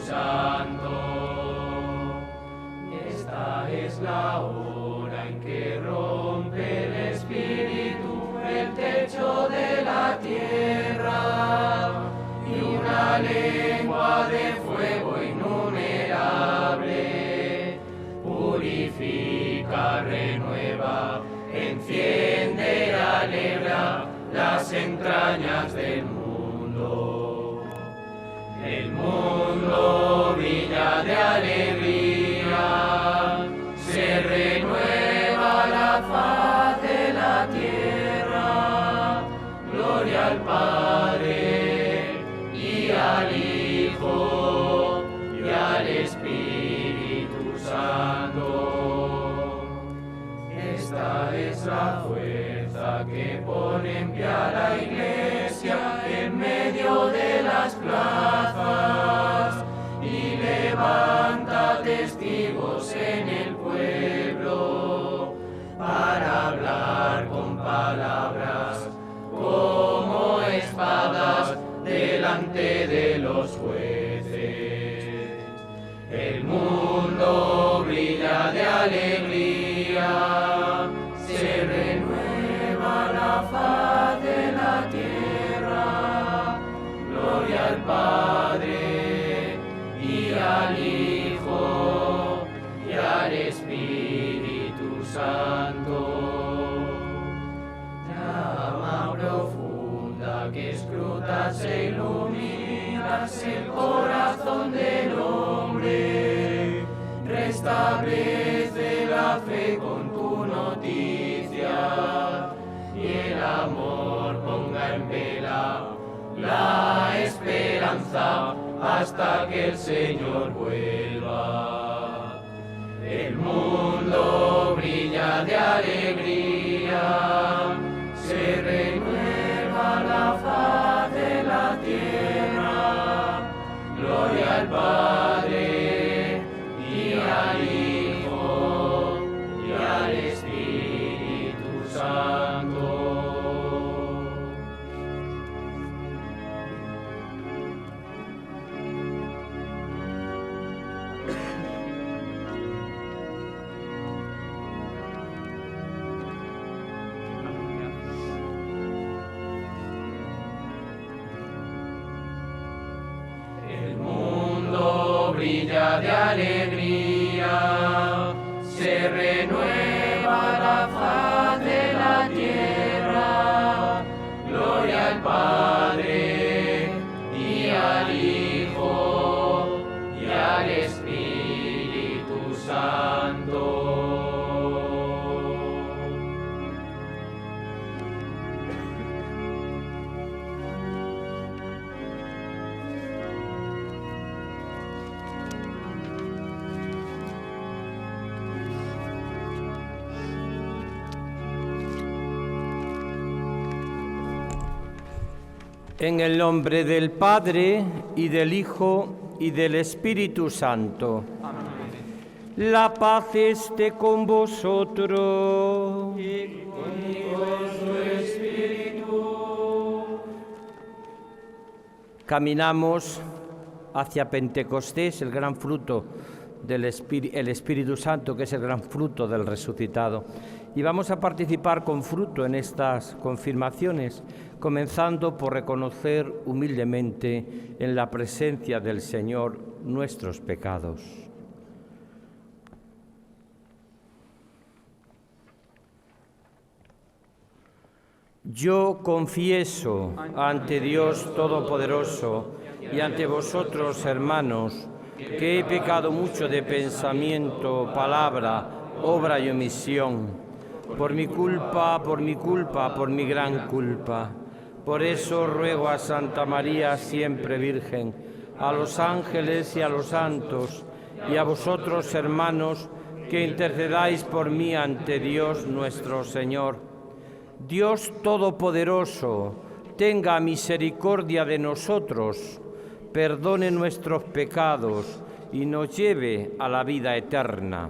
Santo. Esta es la hora en que rompe el Espíritu el techo de la tierra, y una lengua de fuego innumerable purifica, renueva, enciende y alegra las entrañas del mundo. El mundo brilla de alegría, se renueva la faz de la tierra. Gloria al Padre y al Hijo y al Espíritu Santo. Esta es la fuerza que pone en pie a la Iglesia en medio de las plazas y levanta testigos en el pueblo para hablar con palabras como espadas delante de los jueces. El mundo brilla de alegría, se renueva la faz de la tierra. Gloria al Padre y al Hijo y al Espíritu Santo. Llama profunda que escrutas e iluminas el corazón del hombre. Restablece la fe con tu noticia y el amor ponga en vela la esperanza hasta que el Señor vuelva. El mundo brilla de alegría, se renueva la faz de la tierra. Gloria al Padre y al Hijo y al Espíritu Santo. Brilla de alegría, se renueva la faz de la tierra. Gloria al Padre y al Hijo y al Espíritu Santo. En el nombre del Padre, y del Hijo, y del Espíritu Santo. Amén. La paz esté con vosotros. Y contigo su Espíritu. Caminamos hacia Pentecostés, el gran fruto del Espíritu Santo, que es el gran fruto del resucitado. Y vamos a participar con fruto en estas confirmaciones, comenzando por reconocer humildemente en la presencia del Señor nuestros pecados. Yo confieso ante Dios Todopoderoso y ante vosotros, hermanos, que he pecado mucho de pensamiento, palabra, obra y omisión, por mi culpa, por mi gran culpa. Por eso ruego a Santa María, siempre Virgen, a los ángeles y a los santos, y a vosotros, hermanos, que intercedáis por mí ante Dios nuestro Señor. Dios Todopoderoso, tenga misericordia de nosotros, perdone nuestros pecados y nos lleve a la vida eterna.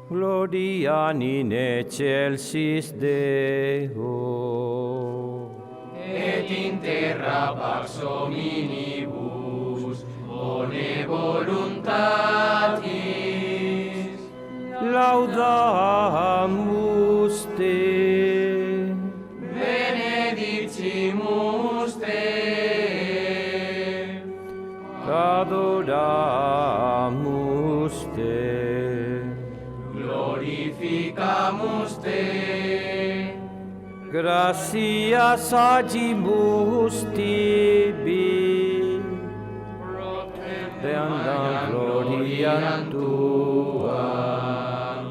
Gloria in excelsis Deo. Et in terra pax hominibus bone voluntatis. Laudamus Te. Benedicimus Te. Adoramus Te. Glorificamus Te. Gratias agimus Tibi. Deandam gloriam Tuam.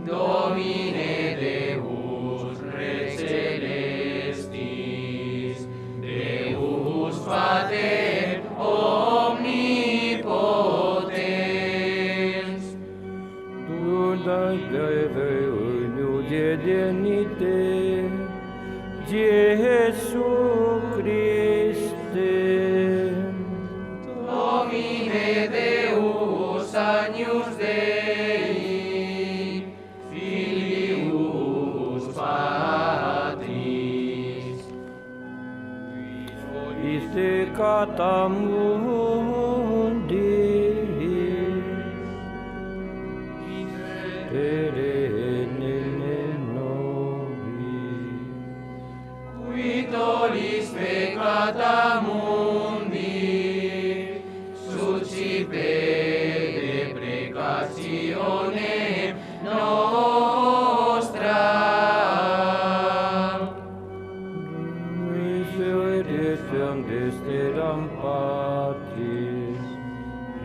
Domine Deus Rex celestis, Deus Pater omnipotens. Dignite Jesu Christe. Domine Deus agnus Dei, Filius Patris. Iste cata mundi perenne nobis. Qui tollis peccata mundi, suscipe deprecationem nostra. Misericors desteram Patris,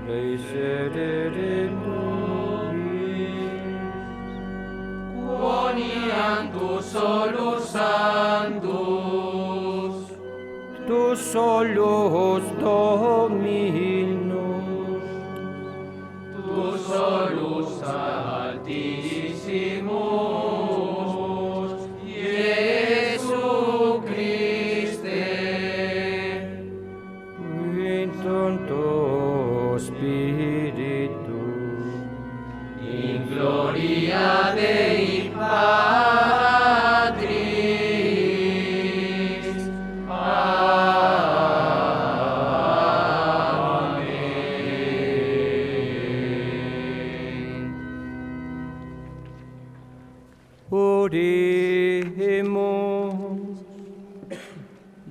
miserere nobis. Quoniantus solus sanctus, Tu solus Dominus, tu solus altissimus, Iesu Christe. in Sancto Spiritu, In gloria Dei Patris. Amen. Oremos.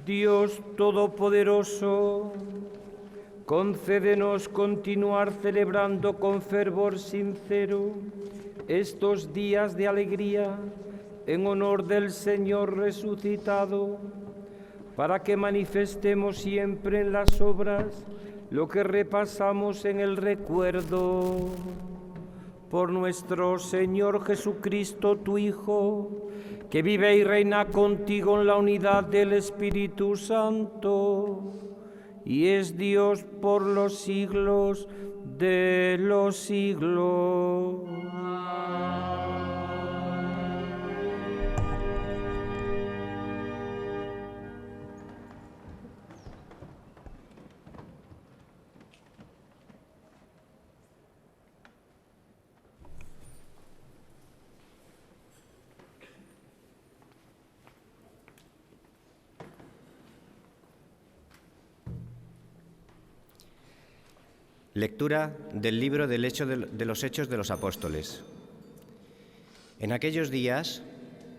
Dios Todopoderoso, concédenos continuar celebrando con fervor sincero estos días de alegría en honor del Señor resucitado, para que manifestemos siempre en las obras lo que repasamos en el recuerdo. Por nuestro Señor Jesucristo, tu Hijo, que vive y reina contigo en la unidad del Espíritu Santo, y es Dios por los siglos de los siglos. Lectura del libro de los Hechos de los Apóstoles. En aquellos días,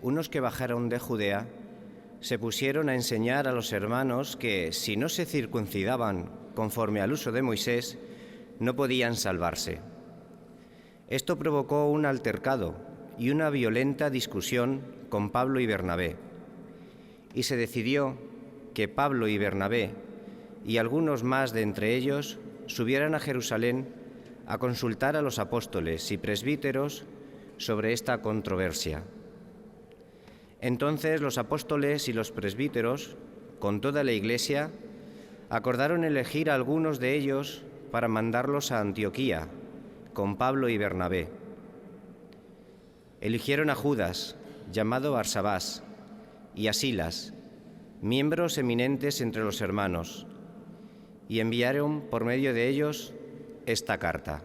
unos que bajaron de Judea se pusieron a enseñar a los hermanos que, si no se circuncidaban conforme al uso de Moisés, no podían salvarse. Esto provocó un altercado y una violenta discusión con Pablo y Bernabé, y se decidió que Pablo y Bernabé y algunos más de entre ellos subieran a Jerusalén a consultar a los apóstoles y presbíteros sobre esta controversia. Entonces los apóstoles y los presbíteros, con toda la Iglesia, acordaron elegir a algunos de ellos para mandarlos a Antioquía, con Pablo y Bernabé. Eligieron a Judas, llamado Barsabás, y a Silas, miembros eminentes entre los hermanos, y enviaron por medio de ellos esta carta.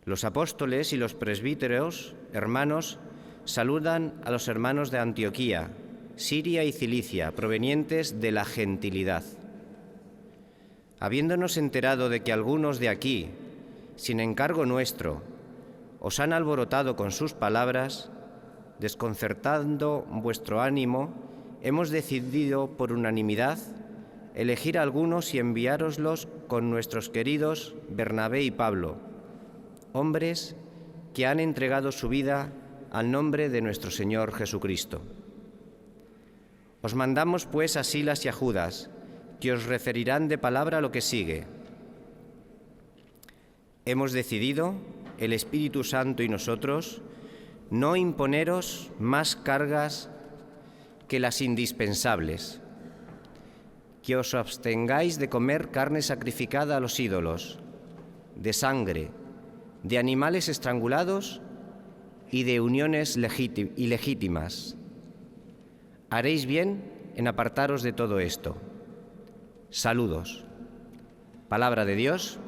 Los apóstoles y los presbíteros, hermanos, saludan a los hermanos de Antioquía, Siria y Cilicia, provenientes de la gentilidad. Habiéndonos enterado de que algunos de aquí, sin encargo nuestro, os han alborotado con sus palabras, desconcertando vuestro ánimo, hemos decidido por unanimidad elegir a algunos y enviároslos con nuestros queridos Bernabé y Pablo, hombres que han entregado su vida al nombre de nuestro Señor Jesucristo. Os mandamos pues a Silas y a Judas, que os referirán de palabra lo que sigue. Hemos decidido, el Espíritu Santo y nosotros, no imponeros más cargas que las indispensables, que os abstengáis de comer carne sacrificada a los ídolos, de sangre, de animales estrangulados y de uniones ilegítimas. Haréis bien en apartaros de todo esto. Saludos. Palabra de Dios.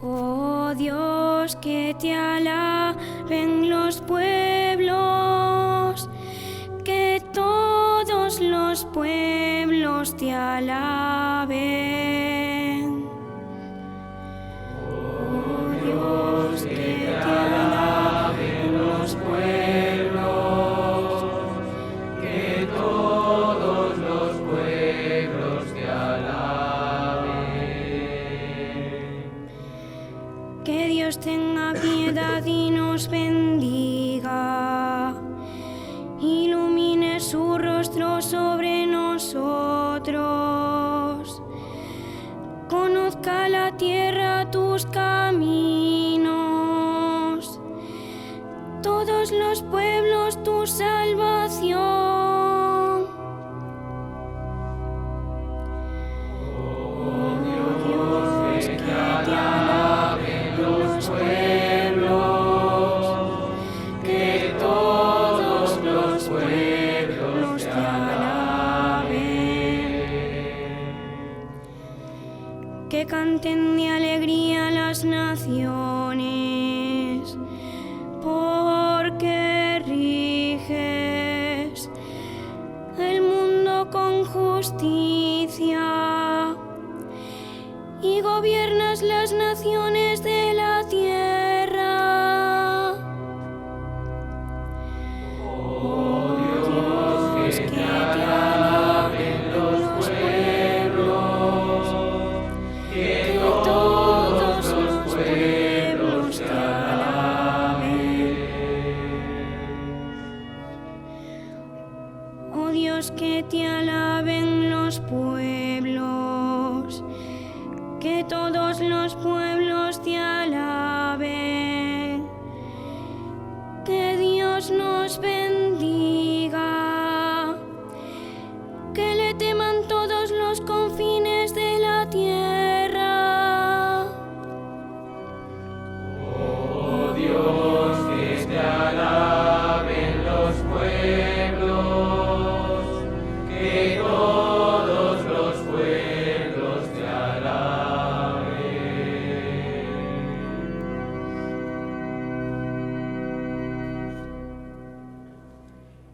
Oh Dios, que te alaben los pueblos, que todos los pueblos te alaben. Oh Dios, que te alaben los pueblos, que todos los pueblos te alaben. Que Dios tenga piedad y nos bendiga, ilumine su rostro sobre nosotros, conozca la tierra tus caminos, todos los pueblos tu salvación. Que canten de alegría las naciones, porque rige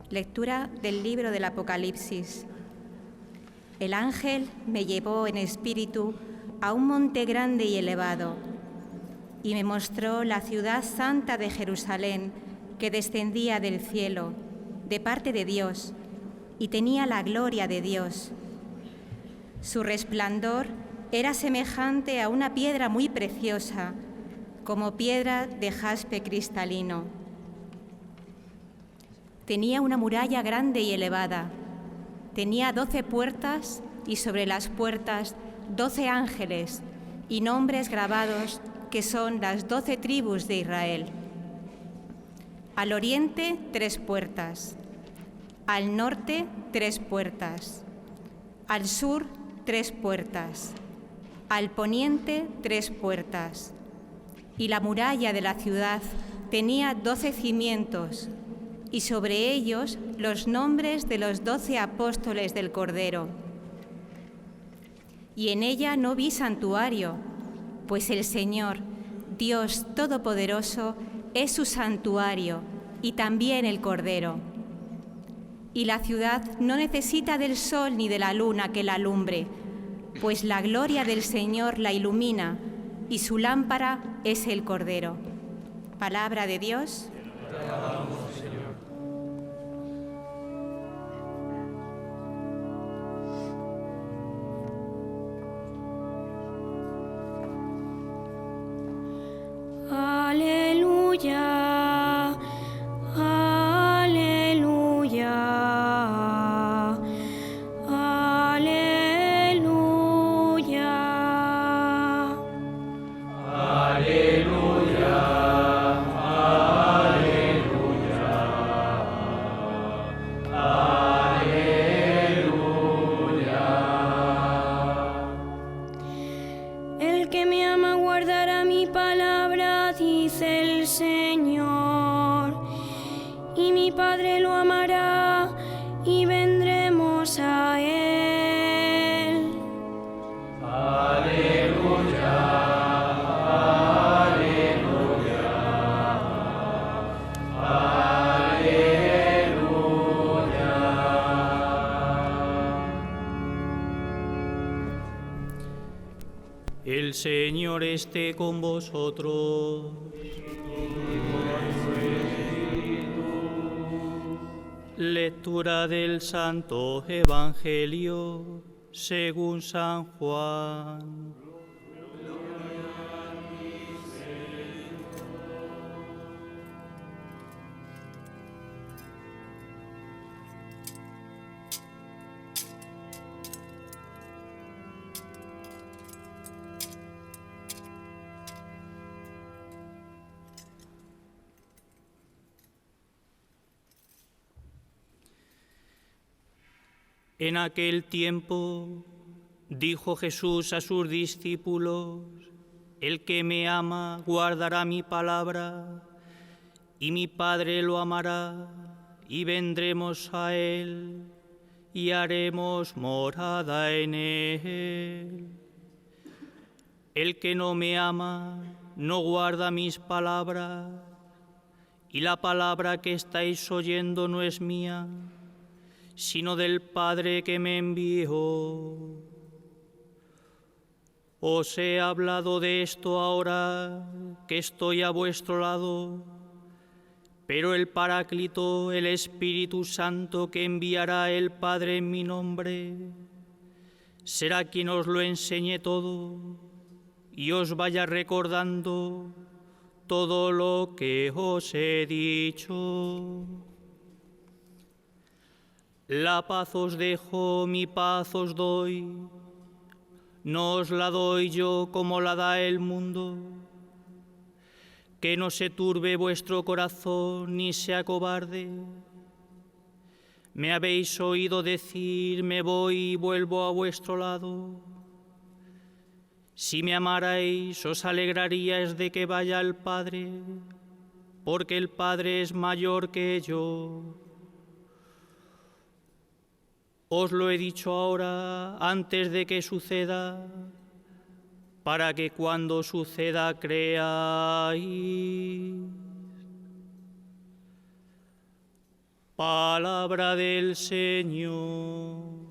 Lectura del libro del Apocalipsis. El ángel me llevó en espíritu a un monte grande y elevado, y me mostró la ciudad santa de Jerusalén, que descendía del cielo, de parte de Dios, y tenía la gloria de Dios. Su resplandor era semejante a una piedra muy preciosa, como piedra de jaspe cristalino. Tenía una muralla grande y elevada. Tenía 12 puertas y sobre las puertas 12 ángeles y nombres grabados que son las 12 tribus de Israel. Al oriente 3 puertas, al norte 3 puertas, al sur 3 puertas, al poniente 3 puertas. Y la muralla de la ciudad tenía 12 cimientos, y sobre ellos los nombres de los 12 apóstoles del Cordero. Y en ella no vi santuario, pues el Señor, Dios Todopoderoso, es su santuario, y también el Cordero. Y la ciudad no necesita del sol ni de la luna que la alumbre, pues la gloria del Señor la ilumina, y su lámpara es el Cordero. Palabra de Dios. Te alabamos, Señor. Aleluya, aleluya, aleluya. Aleluya, aleluya, aleluya. El que me ama guardará mi palabra, dice el Señor, y mi Padre lo amará y vendremos a él. Aleluya, aleluya, aleluya. El Señor esté con vosotros. Lectura del Santo Evangelio según San Juan. En aquel tiempo dijo Jesús a sus discípulos: el que me ama guardará mi palabra, y mi Padre lo amará, y vendremos a él, y haremos morada en él. El que no me ama no guarda mis palabras, y la palabra que estáis oyendo no es mía, sino del Padre que me envió. Os he hablado de esto ahora que estoy a vuestro lado, pero el Paráclito, el Espíritu Santo que enviará el Padre en mi nombre, será quien os lo enseñe todo y os vaya recordando todo lo que os he dicho. La paz os dejo, mi paz os doy. No os la doy yo como la da el mundo. Que no se turbe vuestro corazón ni se acobarde. Me habéis oído decir, me voy y vuelvo a vuestro lado. Si me amarais, os alegraríais de que vaya al Padre, porque el Padre es mayor que yo. Os lo he dicho ahora, antes de que suceda, para que cuando suceda creáis. Palabra del Señor.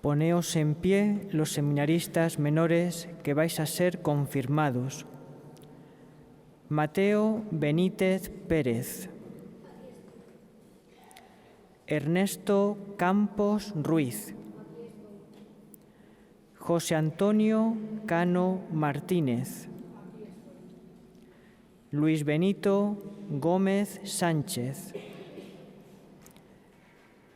Poneos en pie los seminaristas menores que vais a ser confirmados. Mateo Benítez Pérez. Ernesto Campos Ruiz. José Antonio Cano Martínez. Luis Benito Gómez Sánchez.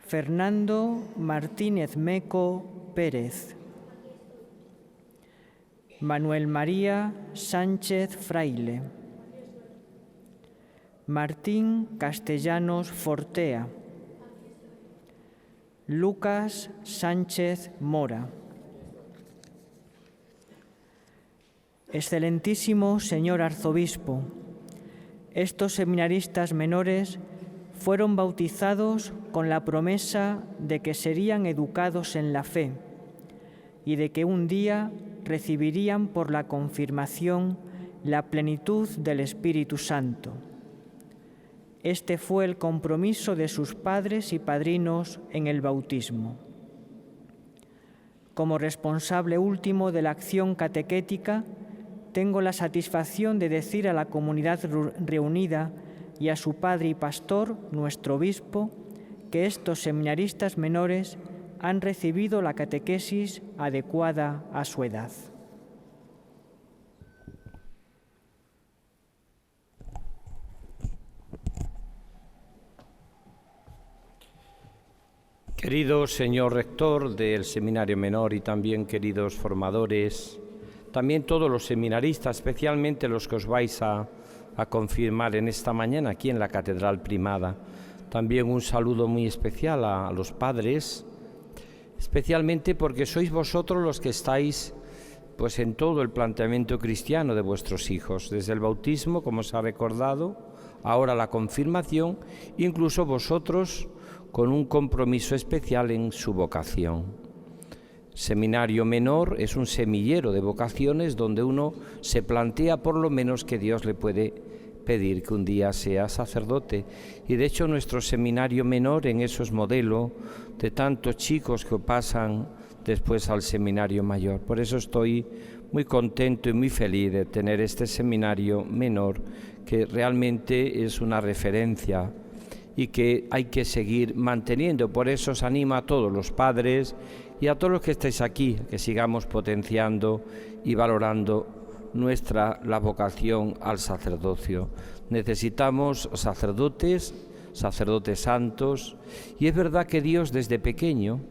Fernando Martínez Meco Pérez. Manuel María Sánchez Fraile. Martín Castellanos Fortea. Lucas Sánchez Mora. Excelentísimo señor arzobispo, estos seminaristas menores fueron bautizados con la promesa de que serían educados en la fe y de que un día recibirían por la confirmación la plenitud del Espíritu Santo. Este fue el compromiso de sus padres y padrinos en el bautismo. Como responsable último de la acción catequética, tengo la satisfacción de decir a la comunidad reunida y a su padre y pastor, nuestro obispo, que estos seminaristas menores han recibido la catequesis adecuada a su edad. Querido señor rector del Seminario Menor y también queridos formadores, también todos los seminaristas, especialmente los que os vais a confirmar en esta mañana aquí en la Catedral Primada. También un saludo muy especial a los padres, especialmente porque sois vosotros los que estáis pues en todo el planteamiento cristiano de vuestros hijos, desde el bautismo, como os ha recordado, ahora la confirmación, incluso vosotros con un compromiso especial en su vocación. Seminario Menor es un semillero de vocaciones donde uno se plantea por lo menos que Dios le puede pedir que un día sea sacerdote. Y de hecho nuestro Seminario Menor en eso es modelo de tantos chicos que pasan después al Seminario Mayor. Por eso estoy muy contento y muy feliz de tener este Seminario Menor, que realmente es una referencia y que hay que seguir manteniendo. Por eso os animo a todos los padres y a todos los que estáis aquí, que sigamos potenciando y valorando la vocación al sacerdocio. Necesitamos sacerdotes santos, y es verdad que Dios desde pequeño,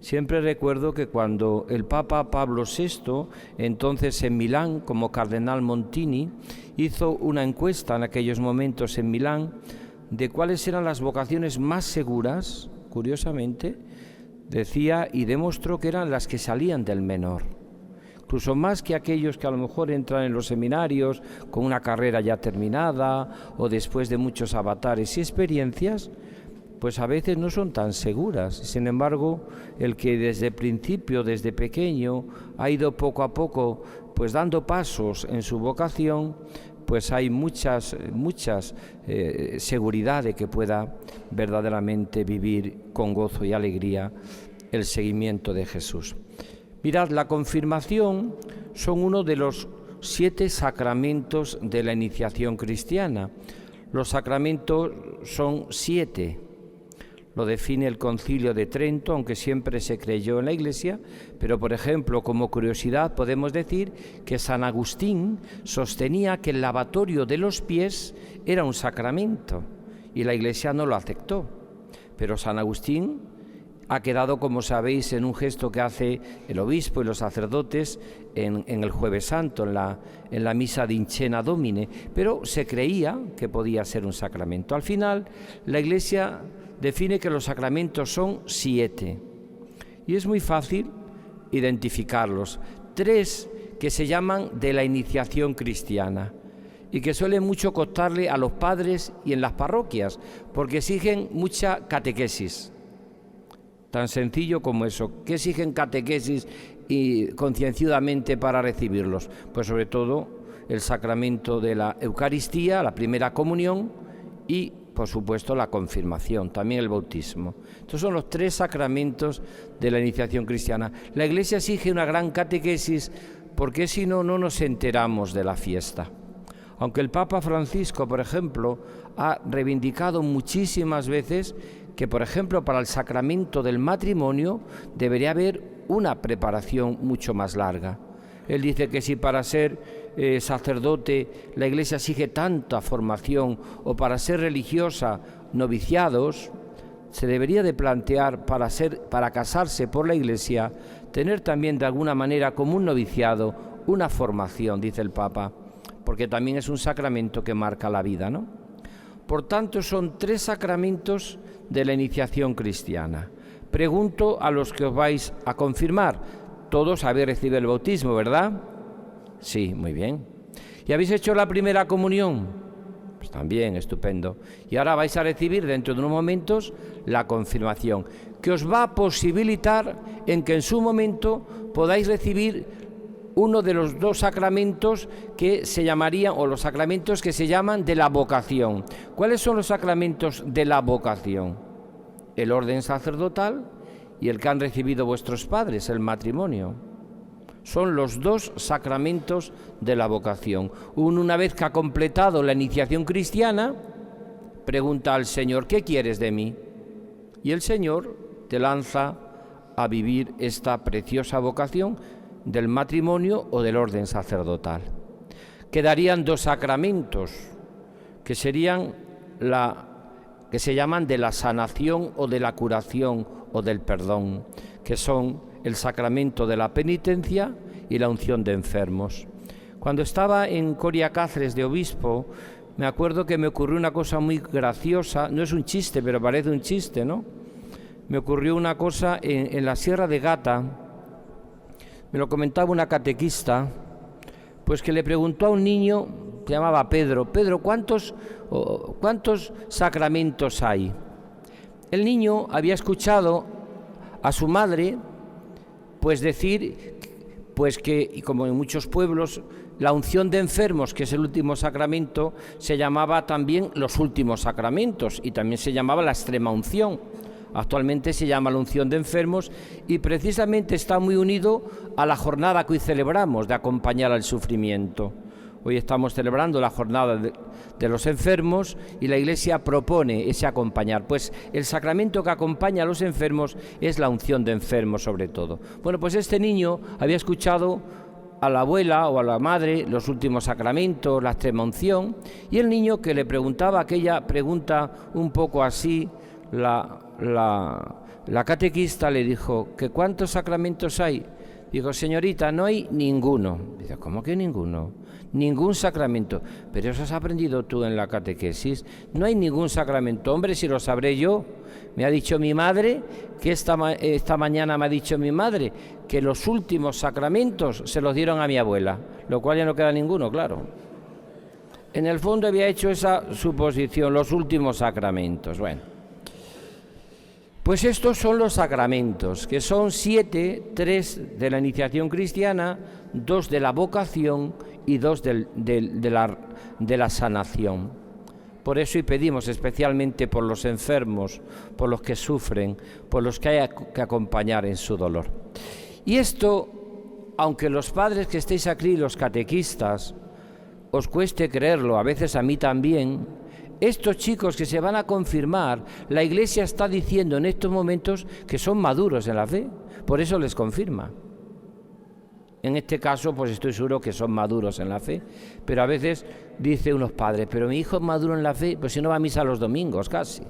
siempre recuerdo que cuando el Papa Pablo VI, entonces en Milán, como cardenal Montini, hizo una encuesta en aquellos momentos en Milán de cuáles eran las vocaciones más seguras, curiosamente, decía y demostró que eran las que salían del menor, incluso más que aquellos que a lo mejor entran en los seminarios con una carrera ya terminada o después de muchos avatares y experiencias, pues a veces no son tan seguras. Sin embargo, el que desde el principio, desde pequeño, ha ido poco a poco pues dando pasos en su vocación, pues hay muchas seguridad de que pueda verdaderamente vivir con gozo y alegría el seguimiento de Jesús. Mirad, la confirmación son uno de los 7 sacramentos de la iniciación cristiana. Los sacramentos son 7. Lo define el Concilio de Trento, aunque siempre se creyó en la Iglesia, pero por ejemplo, como curiosidad, podemos decir que San Agustín sostenía que el lavatorio de los pies era un sacramento y la Iglesia no lo aceptó. Pero San Agustín ha quedado, como sabéis, en un gesto que hace el obispo y los sacerdotes en el Jueves Santo, en la misa de Incena Domine, pero se creía que podía ser un sacramento. Al final, la Iglesia define que los sacramentos son 7, y es muy fácil identificarlos. 3 que se llaman de la iniciación cristiana, y que suele mucho costarle a los padres y en las parroquias, porque exigen mucha catequesis. Tan sencillo como eso. ¿Qué exigen catequesis y concienciadamente para recibirlos? Pues sobre todo el sacramento de la Eucaristía, la primera comunión y, por supuesto, la confirmación, también el bautismo. Estos son los 3 sacramentos de la iniciación cristiana. La Iglesia exige una gran catequesis porque si no, no nos enteramos de la fiesta. Aunque el Papa Francisco, por ejemplo, ha reivindicado muchísimas veces que, por ejemplo, para el sacramento del matrimonio debería haber una preparación mucho más larga. Él dice que si para ser sacerdote la Iglesia exige tanta formación, o para ser religiosa noviciados, se debería de plantear para casarse por la Iglesia, tener también de alguna manera como un noviciado una formación, dice el Papa, porque también es un sacramento que marca la vida, ¿no? Por tanto, son 3 sacramentos de la iniciación cristiana. Pregunto a los que os vais a confirmar. Todos habéis recibido el bautismo, ¿verdad? Sí, muy bien. ¿Y habéis hecho la primera comunión? Pues también, estupendo. Y ahora vais a recibir dentro de unos momentos la confirmación, que os va a posibilitar en que en su momento podáis recibir uno de los 2 sacramentos que se llamarían, o los sacramentos que se llaman de la vocación. ¿Cuáles son los sacramentos de la vocación? El orden sacerdotal y el que han recibido vuestros padres, el matrimonio. Son los 2 sacramentos de la vocación. Uno, una vez que ha completado la iniciación cristiana, pregunta al Señor, ¿qué quieres de mí? Y el Señor te lanza a vivir esta preciosa vocación del matrimonio o del orden sacerdotal. Quedarían 2 sacramentos que serían que se llaman de la sanación o de la curación o del perdón, que son el sacramento de la penitencia y la unción de enfermos. Cuando estaba en Coria Cáceres de obispo, me acuerdo que me ocurrió una cosa muy graciosa, no es un chiste, pero parece un chiste, ¿no? Me ocurrió una cosa en la Sierra de Gata. Me lo comentaba una catequista, pues que le preguntó a un niño, se llamaba Pedro, Pedro, ¿cuántos sacramentos hay? El niño había escuchado a su madre pues decir pues que, y como en muchos pueblos, la unción de enfermos, que es el último sacramento, se llamaba también los últimos sacramentos y también se llamaba la extrema unción. Actualmente se llama la unción de enfermos y precisamente está muy unido a la jornada que hoy celebramos de acompañar al sufrimiento. Hoy estamos celebrando la jornada de los enfermos y la Iglesia propone ese acompañar. Pues el sacramento que acompaña a los enfermos es la unción de enfermos sobre todo. Bueno, pues este niño había escuchado a la abuela o a la madre los últimos sacramentos, la extrema unción, y el niño que le preguntaba aquella pregunta un poco así, la catequista le dijo que ¿cuántos sacramentos hay? Dijo, señorita, no hay ninguno. Dice, ¿cómo que ninguno? Ningún sacramento. Pero eso has aprendido tú en la catequesis. No hay ningún sacramento. Hombre, si lo sabré yo. Me ha dicho mi madre, que esta mañana me ha dicho mi madre, que los últimos sacramentos se los dieron a mi abuela, lo cual ya no queda ninguno, claro. En el fondo había hecho esa suposición, los últimos sacramentos. Bueno. Pues estos son los sacramentos, que son 7, 3 de la iniciación cristiana, 2 de la vocación y 2 de la sanación. Por eso y pedimos especialmente por los enfermos, por los que sufren, por los que hay que acompañar en su dolor. Y esto, aunque los padres que estéis aquí, los catequistas, os cueste creerlo, a veces a mí también, estos chicos que se van a confirmar, la Iglesia está diciendo en estos momentos que son maduros en la fe, por eso les confirma. En este caso, pues estoy seguro que son maduros en la fe, pero a veces dice unos padres, pero mi hijo es maduro en la fe, pues si no va a misa los domingos casi.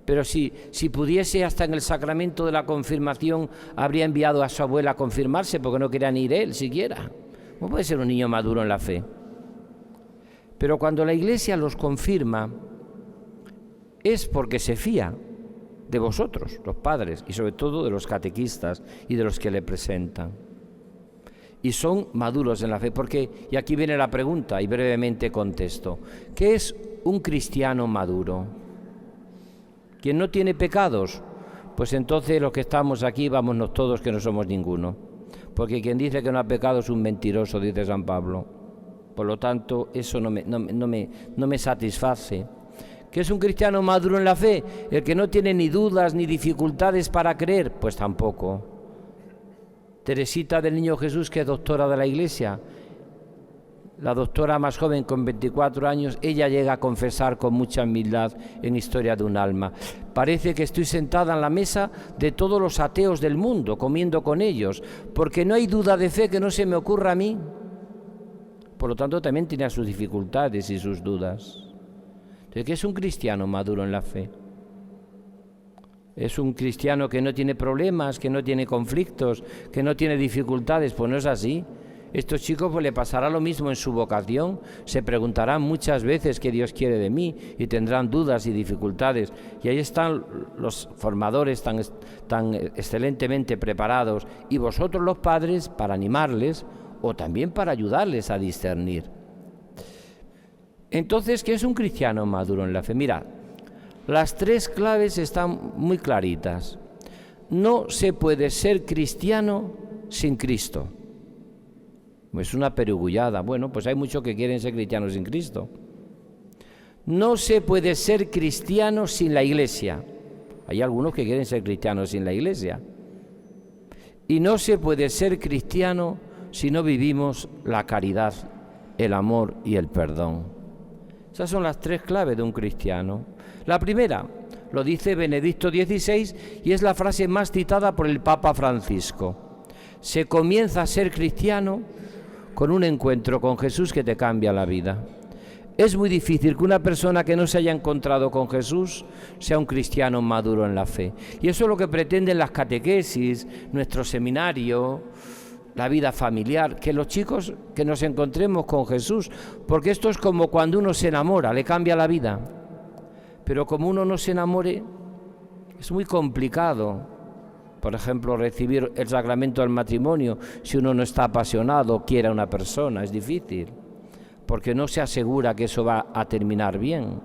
Pero si pudiese, hasta en el sacramento de la confirmación, habría enviado a su abuela a confirmarse porque no quería ni ir él siquiera. ¿Cómo puede ser un niño maduro en la fe? Pero cuando la Iglesia los confirma, es porque se fía de vosotros, los padres, y sobre todo de los catequistas y de los que le presentan. Y son maduros en la fe, porque, y aquí viene la pregunta, y brevemente contesto, ¿qué es un cristiano maduro? ¿Quien no tiene pecados? Pues entonces los que estamos aquí, vámonos todos que no somos ninguno. Porque quien dice que no ha pecado es un mentiroso, dice San Pablo. Por lo tanto, eso no me satisface. ¿Qué es un cristiano maduro en la fe? El que no tiene ni dudas ni dificultades para creer, pues tampoco. Teresita del Niño Jesús, que es doctora de la Iglesia, la doctora más joven con 24 años, ella llega a confesar con mucha humildad en Historia de un alma: parece que estoy sentada en la mesa de todos los ateos del mundo, comiendo con ellos, porque no hay duda de fe que no se me ocurra a mí. Por lo tanto, también tiene sus dificultades y sus dudas. Entonces, ¿qué es un cristiano maduro en la fe? ¿Es un cristiano que no tiene problemas, que no tiene conflictos, que no tiene dificultades? Pues no es así. Estos chicos pues le pasará lo mismo en su vocación, se preguntarán muchas veces qué Dios quiere de mí y tendrán dudas y dificultades. Y ahí están los formadores tan excelentemente preparados, y vosotros los padres para animarles o también para ayudarles a discernir. Entonces, ¿qué es un cristiano maduro en la fe? Mirad, las tres claves están muy claritas. No se puede ser cristiano sin Cristo. Es una perugullada. Bueno, pues hay muchos que quieren ser cristianos sin Cristo. No se puede ser cristiano sin la Iglesia. Hay algunos que quieren ser cristianos sin la Iglesia. Y no se puede ser cristiano si no vivimos la caridad, el amor y el perdón. Esas son las tres claves de un cristiano. La primera lo dice Benedicto XVI y es la frase más citada por el Papa Francisco. Se comienza a ser cristiano con un encuentro con Jesús que te cambia la vida. Es muy difícil que una persona que no se haya encontrado con Jesús sea un cristiano maduro en la fe. Y eso es lo que pretenden las catequesis, nuestro seminario, la vida familiar, que los chicos que nos encontremos con Jesús, porque esto es como cuando uno se enamora, le cambia la vida. Pero como uno no se enamore, es muy complicado. Por ejemplo, recibir el sacramento del matrimonio, si uno no está apasionado, quiere a una persona, es difícil, porque no se asegura que eso va a terminar bien.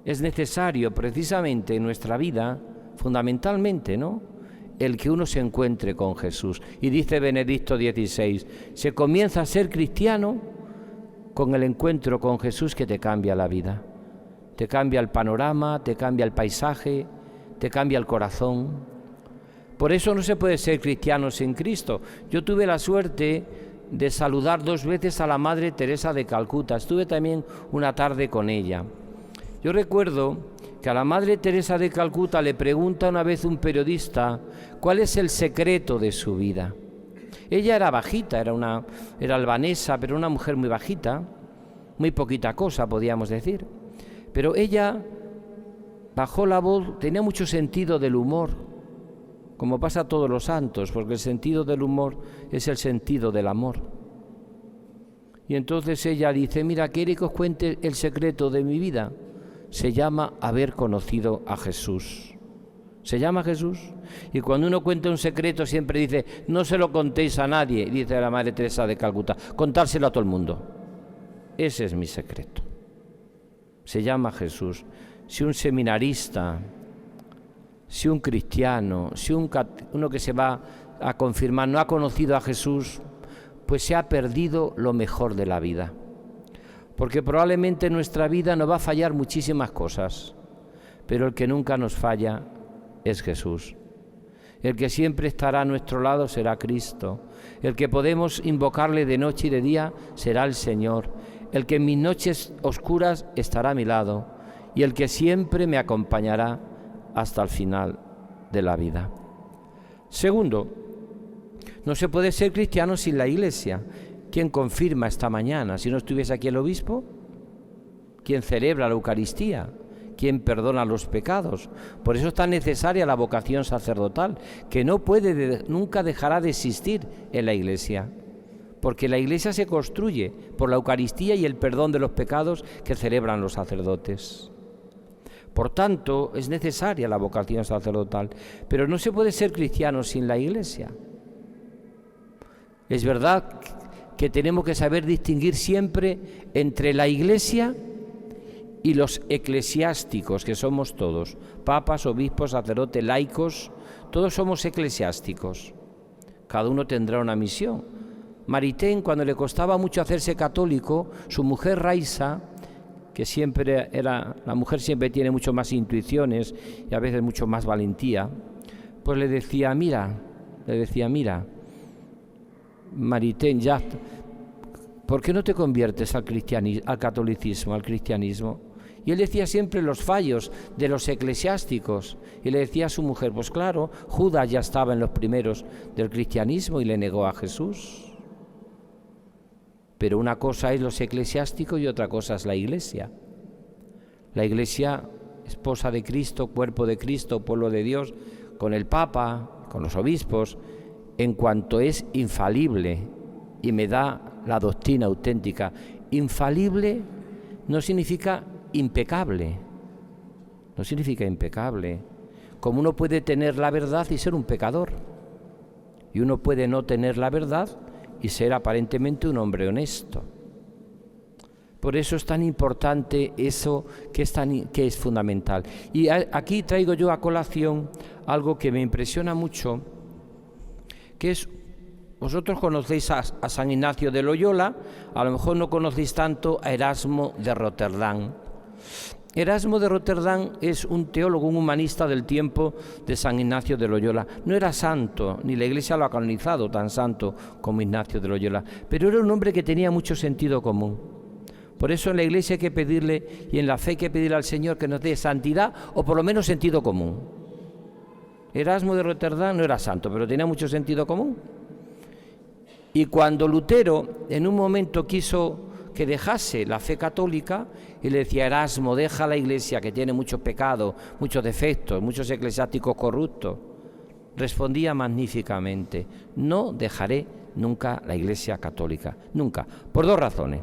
Es necesario, precisamente en nuestra vida, fundamentalmente, ¿no?, el que uno se encuentre con Jesús. Y dice Benedicto XVI, se comienza a ser cristiano con el encuentro con Jesús que te cambia la vida. Te cambia el panorama, te cambia el paisaje, te cambia el corazón. Por eso no se puede ser cristiano sin Cristo. Yo tuve la suerte de saludar 2 veces a la Madre Teresa de Calcuta. Estuve también una tarde con ella. Yo recuerdo que a la Madre Teresa de Calcuta le pregunta una vez un periodista cuál es el secreto de su vida. Ella era bajita, era albanesa, pero una mujer muy bajita, muy poquita cosa, podíamos decir. Pero ella bajó la voz, tenía mucho sentido del humor, como pasa a todos los santos, porque el sentido del humor es el sentido del amor. Y entonces ella dice, mira, ¿quiere que os cuente el secreto de mi vida? Se llama haber conocido a Jesús. Se llama Jesús. Y cuando uno cuenta un secreto siempre dice, no se lo contéis a nadie, dice la Madre Teresa de Calcuta, contárselo a todo el mundo. Ese es mi secreto. Se llama Jesús. Si un seminarista, si un cristiano, si uno que se va a confirmar no ha conocido a Jesús, pues se ha perdido lo mejor de la vida. Porque probablemente en nuestra vida nos va a fallar muchísimas cosas, pero el que nunca nos falla es Jesús. El que siempre estará a nuestro lado será Cristo. El que podemos invocarle de noche y de día será el Señor. El que en mis noches oscuras estará a mi lado y el que siempre me acompañará hasta el final de la vida. Segundo, no se puede ser cristiano sin la Iglesia. ¿Quién confirma esta mañana? Si no estuviese aquí el obispo, ¿quién celebra la Eucaristía? quien perdona los pecados. Por eso es tan necesaria la vocación sacerdotal, que no puede, nunca dejará de existir en la Iglesia, porque la Iglesia se construye por la Eucaristía y el perdón de los pecados que celebran los sacerdotes. Por tanto, es necesaria la vocación sacerdotal, pero no se puede ser cristiano sin la Iglesia. Es verdad que tenemos que saber distinguir siempre entre la Iglesia y los eclesiásticos, que somos todos, papas, obispos, sacerdotes, laicos, todos somos eclesiásticos. Cada uno tendrá una misión. Maritain, cuando le costaba mucho hacerse católico, su mujer Raisa, que siempre era, la mujer siempre tiene mucho más intuiciones y a veces mucho más valentía, pues le decía, mira, Maritain, ya, ¿por qué no te conviertes al cristianismo? Y él decía siempre los fallos de los eclesiásticos. Y le decía a su mujer, pues claro, Judas ya estaba en los primeros del cristianismo y le negó a Jesús. Pero una cosa es los eclesiásticos y otra cosa es la Iglesia. La Iglesia, esposa de Cristo, cuerpo de Cristo, pueblo de Dios, con el Papa, con los obispos, en cuanto es infalible, y me da la doctrina auténtica. Infalible no significa impecable, no significa impecable. Como uno puede tener la verdad y ser un pecador, y uno puede no tener la verdad y ser aparentemente un hombre honesto. Por eso es tan importante eso que es fundamental. Y aquí traigo yo a colación algo que me impresiona mucho, que es, vosotros conocéis a San Ignacio de Loyola, a lo mejor no conocéis tanto a Erasmo de Rotterdam. Erasmo de Rotterdam es un teólogo, un humanista del tiempo de San Ignacio de Loyola. No era santo, ni la Iglesia lo ha canonizado tan santo como Ignacio de Loyola, pero era un hombre que tenía mucho sentido común. Por eso en la Iglesia hay que pedirle, y en la fe hay que pedirle al Señor que nos dé santidad o por lo menos sentido común. Erasmo de Rotterdam no era santo, pero tenía mucho sentido común. Y cuando Lutero en un momento quiso que dejase la fe católica, y le decía, Erasmo, deja la Iglesia que tiene muchos pecados, muchos defectos, muchos eclesiásticos corruptos, respondía magníficamente, no dejaré nunca la Iglesia católica, nunca, por dos razones.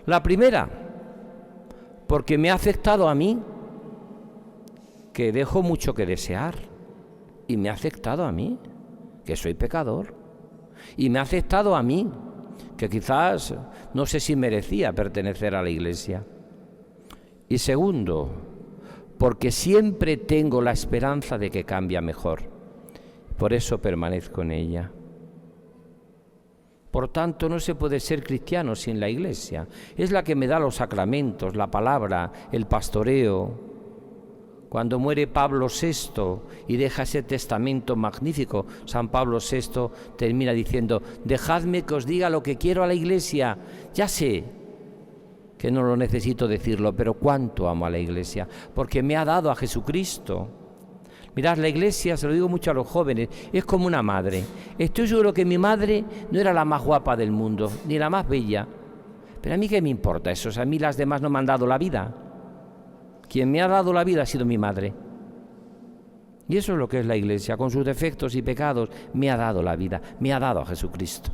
La primera, porque me ha afectado a mí, que dejo mucho que desear, y me ha afectado a mí, que soy pecador, y me ha afectado a mí, que quizás no sé si merecía pertenecer a la Iglesia. Y segundo, porque siempre tengo la esperanza de que cambie mejor. Por eso permanezco en ella. Por tanto, no se puede ser cristiano sin la Iglesia. Es la que me da los sacramentos, la palabra, el pastoreo. Cuando muere Pablo VI y deja ese testamento magnífico, San Pablo VI termina diciendo, dejadme que os diga lo que quiero a la Iglesia. Ya sé que no lo necesito decirlo, pero cuánto amo a la Iglesia, porque me ha dado a Jesucristo. Mirad, la Iglesia, se lo digo mucho a los jóvenes, es como una madre. Estoy seguro que mi madre no era la más guapa del mundo, ni la más bella, pero a mí qué me importa eso, o sea, a mí las demás no me han dado la vida. Quien me ha dado la vida ha sido mi madre. Y eso es lo que es la Iglesia, con sus defectos y pecados, me ha dado la vida, me ha dado a Jesucristo.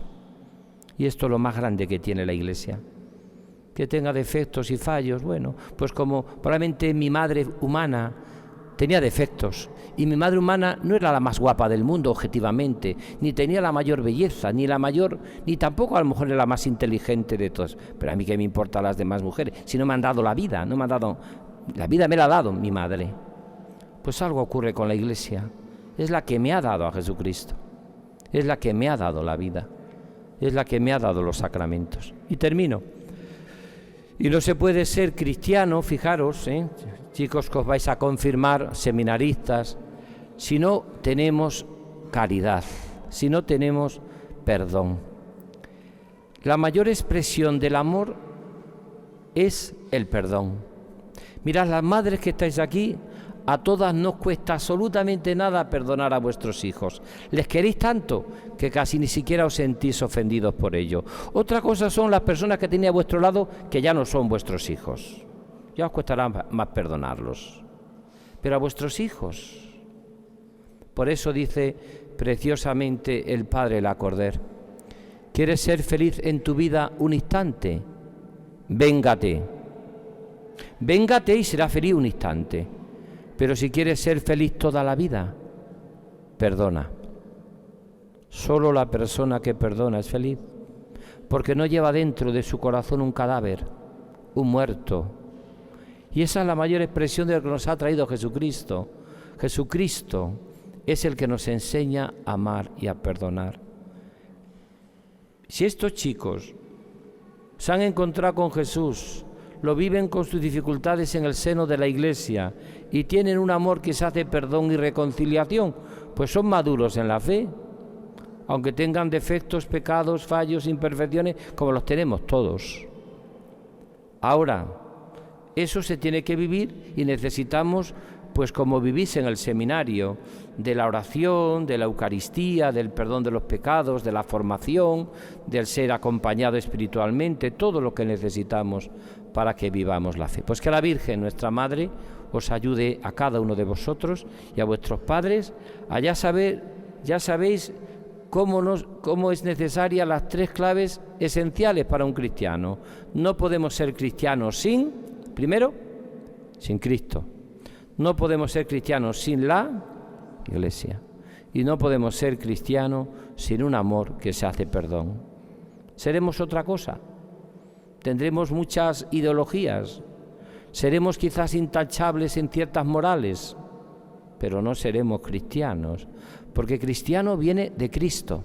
Y esto es lo más grande que tiene la Iglesia. Que tenga defectos y fallos, bueno, pues como probablemente mi madre humana tenía defectos, y mi madre humana no era la más guapa del mundo objetivamente, ni tenía la mayor belleza, ni tampoco a lo mejor era la más inteligente de todas, pero a mí qué me importan las demás mujeres, si no me han dado la vida, la vida me la ha dado mi madre. Pues algo ocurre con la Iglesia, es la que me ha dado a Jesucristo, es la que me ha dado la vida, es la que me ha dado los sacramentos. Y termino. Y no se puede ser cristiano, fijaros, chicos que os vais a confirmar, seminaristas, si no tenemos caridad, si no tenemos perdón. La mayor expresión del amor es el perdón. Mirad, las madres que estáis aquí, a todas no os cuesta absolutamente nada perdonar a vuestros hijos. Les queréis tanto que casi ni siquiera os sentís ofendidos por ello. Otra cosa son las personas que tenéis a vuestro lado que ya no son vuestros hijos. ya os costará más perdonarlos. Pero a vuestros hijos. Por eso dice preciosamente el Padre Lacordaire: ¿quieres ser feliz en tu vida un instante? Véngate. Véngate y será feliz un instante. Pero si quieres ser feliz toda la vida, perdona. Solo la persona que perdona es feliz, porque no lleva dentro de su corazón un cadáver, un muerto. Y esa es la mayor expresión de lo que nos ha traído Jesucristo. Jesucristo es el que nos enseña a amar y a perdonar. Si estos chicos se han encontrado con Jesús, lo viven con sus dificultades en el seno de la Iglesia y tienen un amor que se hace perdón y reconciliación, pues son maduros en la fe, aunque tengan defectos, pecados, fallos, imperfecciones, como los tenemos todos. Ahora, eso se tiene que vivir y necesitamos, pues como vivís en el seminario, de la oración, de la Eucaristía, del perdón de los pecados, de la formación, del ser acompañado espiritualmente, todo lo que necesitamos para que vivamos la fe. Pues que la Virgen, nuestra Madre, os ayude a cada uno de vosotros y a vuestros padres a ya sabéis cómo es necesaria las 3 claves esenciales para un cristiano. No podemos ser cristianos primero, sin Cristo. No podemos ser cristianos sin la Iglesia. Y no podemos ser cristianos sin un amor que se hace perdón. Seremos otra cosa. Tendremos muchas ideologías. Seremos quizás intachables en ciertas morales, pero no seremos cristianos, porque cristiano viene de Cristo.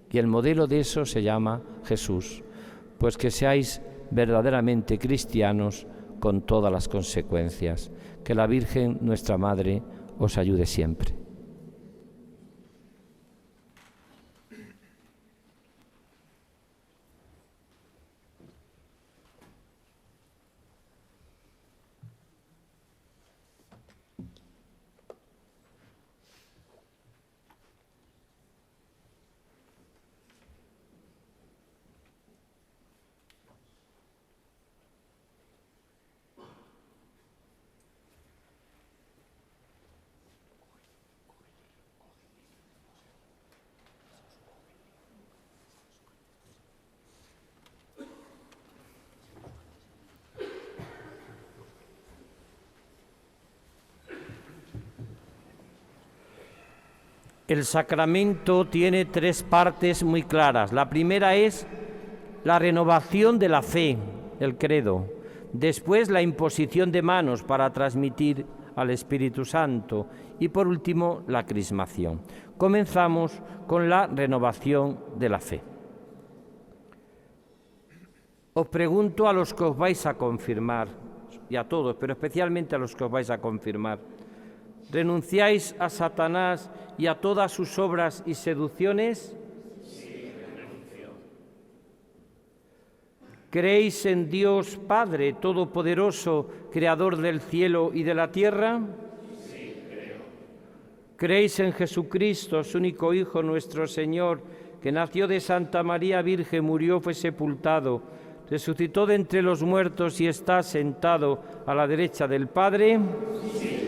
Y el modelo de eso se llama Jesús. Pues que seáis verdaderamente cristianos con todas las consecuencias. Que la Virgen, nuestra Madre, os ayude siempre. El sacramento tiene 3 partes muy claras. La primera es la renovación de la fe, el credo. Después, la imposición de manos para transmitir al Espíritu Santo. Y por último, la crismación. Comenzamos con la renovación de la fe. Os pregunto a los que os vais a confirmar, y a todos, pero especialmente a los que os vais a confirmar: ¿renunciáis a Satanás y a todas sus obras y seducciones? Sí, renuncio. ¿Creéis en Dios Padre Todopoderoso, Creador del cielo y de la tierra? Sí, creo. ¿Creéis en Jesucristo, su único Hijo, nuestro Señor, que nació de Santa María Virgen, murió, fue sepultado, resucitó de entre los muertos y está sentado a la derecha del Padre? Sí.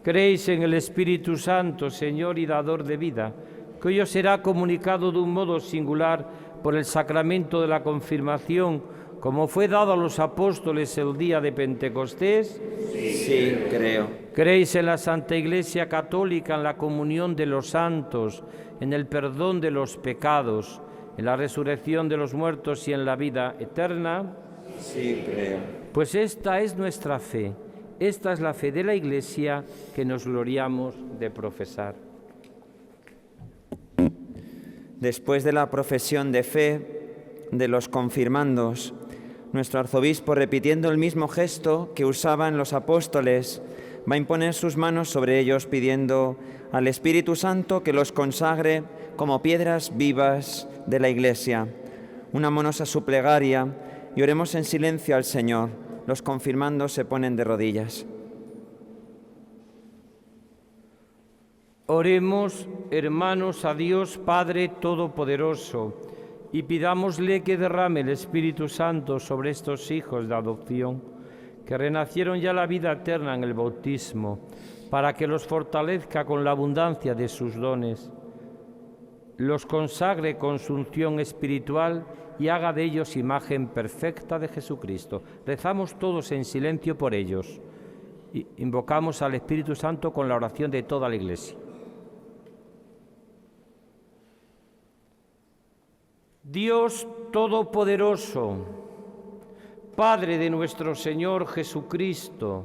¿Creéis en el Espíritu Santo, Señor y dador de vida, que hoy os será comunicado de un modo singular por el sacramento de la confirmación, como fue dado a los apóstoles el día de Pentecostés? Sí, creo. ¿Creéis en la Santa Iglesia Católica, en la comunión de los santos, en el perdón de los pecados, en la resurrección de los muertos y en la vida eterna? Sí, creo. Pues esta es nuestra fe. Esta es la fe de la Iglesia que nos gloriamos de profesar. Después de la profesión de fe de los confirmandos, nuestro arzobispo, repitiendo el mismo gesto que usaban los apóstoles, va a imponer sus manos sobre ellos pidiendo al Espíritu Santo que los consagre como piedras vivas de la Iglesia. Unámonos a su plegaria y oremos en silencio al Señor. Los confirmandos se ponen de rodillas. Oremos, hermanos, a Dios Padre Todopoderoso, y pidámosle que derrame el Espíritu Santo sobre estos hijos de adopción, que renacieron ya la vida eterna en el bautismo, para que los fortalezca con la abundancia de sus dones, los consagre con su unción espiritual y haga de ellos imagen perfecta de Jesucristo. Rezamos todos en silencio por ellos. Invocamos al Espíritu Santo con la oración de toda la Iglesia. Dios Todopoderoso, Padre de nuestro Señor Jesucristo,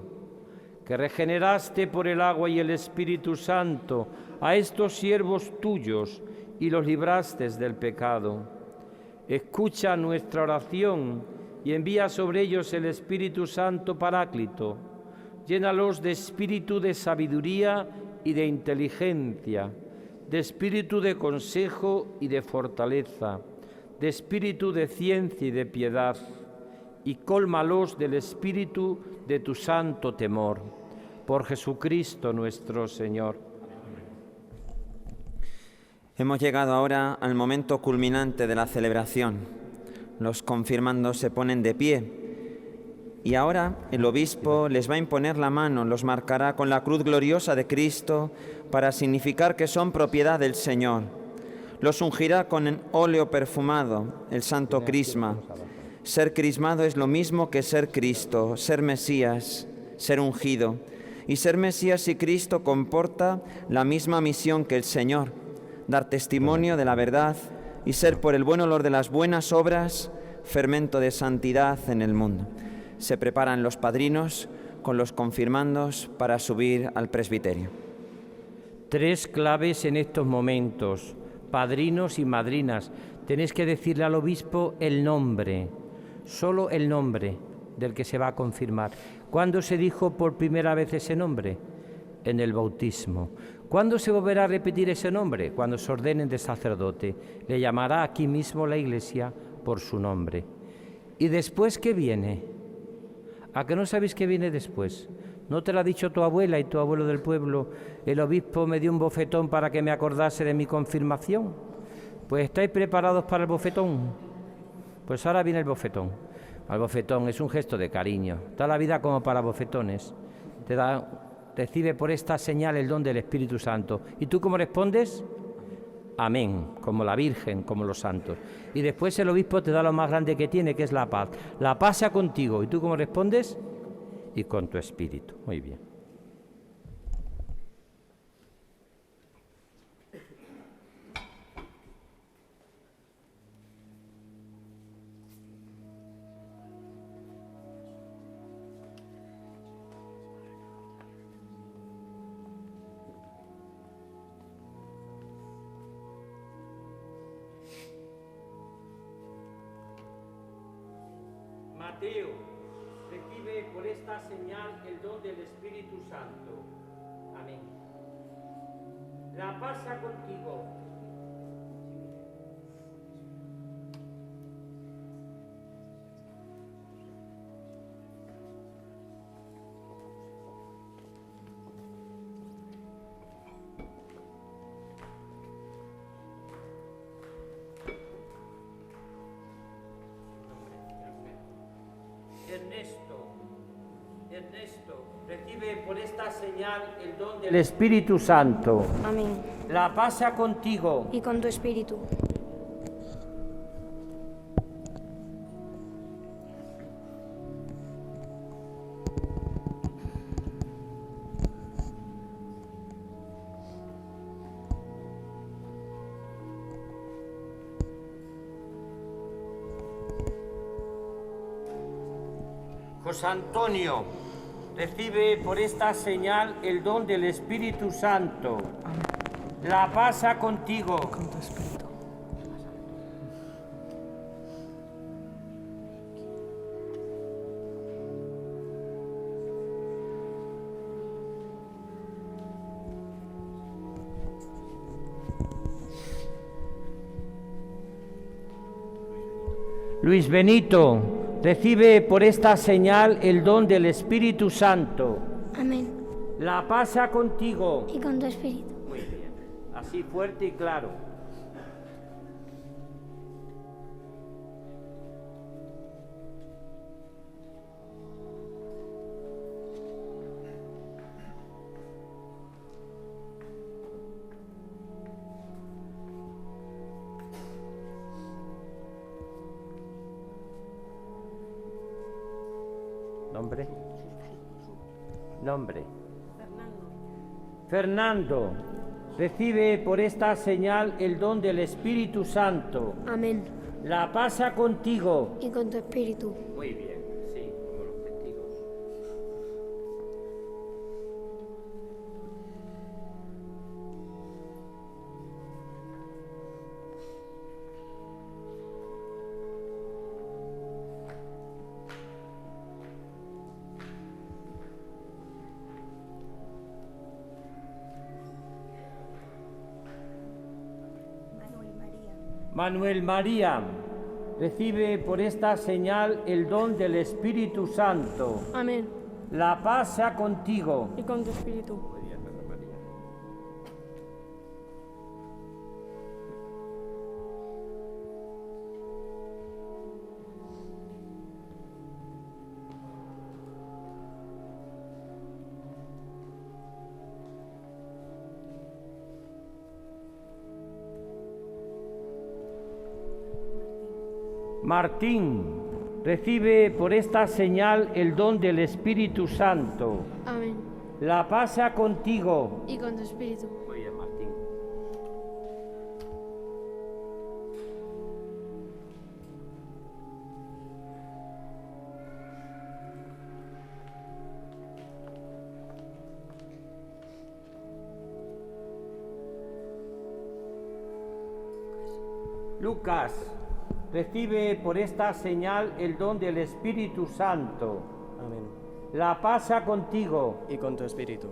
que regeneraste por el agua y el Espíritu Santo a estos siervos tuyos y los libraste del pecado, escucha nuestra oración y envía sobre ellos el Espíritu Santo Paráclito. Llénalos de espíritu de sabiduría y de inteligencia, de espíritu de consejo y de fortaleza, de espíritu de ciencia y de piedad, y cólmalos del espíritu de tu santo temor. Por Jesucristo nuestro Señor. Hemos llegado ahora al momento culminante de la celebración. Los confirmandos se ponen de pie y ahora el obispo les va a imponer la mano, los marcará con la cruz gloriosa de Cristo para significar que son propiedad del Señor. Los ungirá con óleo perfumado, el santo crisma. Ser crismado es lo mismo que ser Cristo, ser Mesías, ser ungido. Y ser Mesías y Cristo comporta la misma misión que el Señor, dar testimonio de la verdad y ser por el buen olor de las buenas obras fermento de santidad en el mundo. Se preparan los padrinos con los confirmandos para subir al presbiterio. 3 claves en estos momentos, padrinos y madrinas. Tenéis que decirle al obispo el nombre, solo el nombre del que se va a confirmar. ¿Cuándo se dijo por primera vez ese nombre? En el bautismo. ¿Cuándo se volverá a repetir ese nombre? Cuando se ordenen de sacerdote. Le llamará aquí mismo la Iglesia por su nombre. ¿Y después qué viene? ¿A que no sabéis qué viene después? ¿No te lo ha dicho tu abuela y tu abuelo del pueblo? El obispo me dio un bofetón para que me acordase de mi confirmación. Pues ¿estáis preparados para el bofetón? Pues ahora viene el bofetón. El bofetón es un gesto de cariño. Da la vida como para bofetones. Recibe por esta señal el don del Espíritu Santo. ¿Y tú cómo respondes? Amén, como la Virgen, como los santos. Y después el obispo te da lo más grande que tiene, que es la paz. La paz sea contigo. ¿Y tú cómo respondes? Y con tu espíritu. Muy bien. Mateo, recibe por esta señal el don del Espíritu Santo. Amén. La paz sea contigo. Ernesto, recibe por esta señal el don del Espíritu Santo. Amén. La paz sea contigo. Y con tu espíritu. José Antonio, recibe por esta señal el don del Espíritu Santo. La paz sea contigo. Con tu espíritu. Luis Benito, recibe por esta señal el don del Espíritu Santo. Amén. La paz sea contigo. Y con tu espíritu. Muy bien. Así fuerte y claro. ¿Nombre? Nombre. Fernando, recibe por esta señal el don del Espíritu Santo. Amén. La paz sea contigo. Y con tu espíritu. Muy bien, sí, como los testigos. Manuel María, recibe por esta señal el don del Espíritu Santo. Amén. La paz sea contigo. Y con tu espíritu. Martín, recibe por esta señal el don del Espíritu Santo. Amén. La paz sea contigo. Y con tu espíritu. Muy bien, Martín. Lucas, recibe por esta señal el don del Espíritu Santo. Amén. La paz sea contigo. Y con tu espíritu.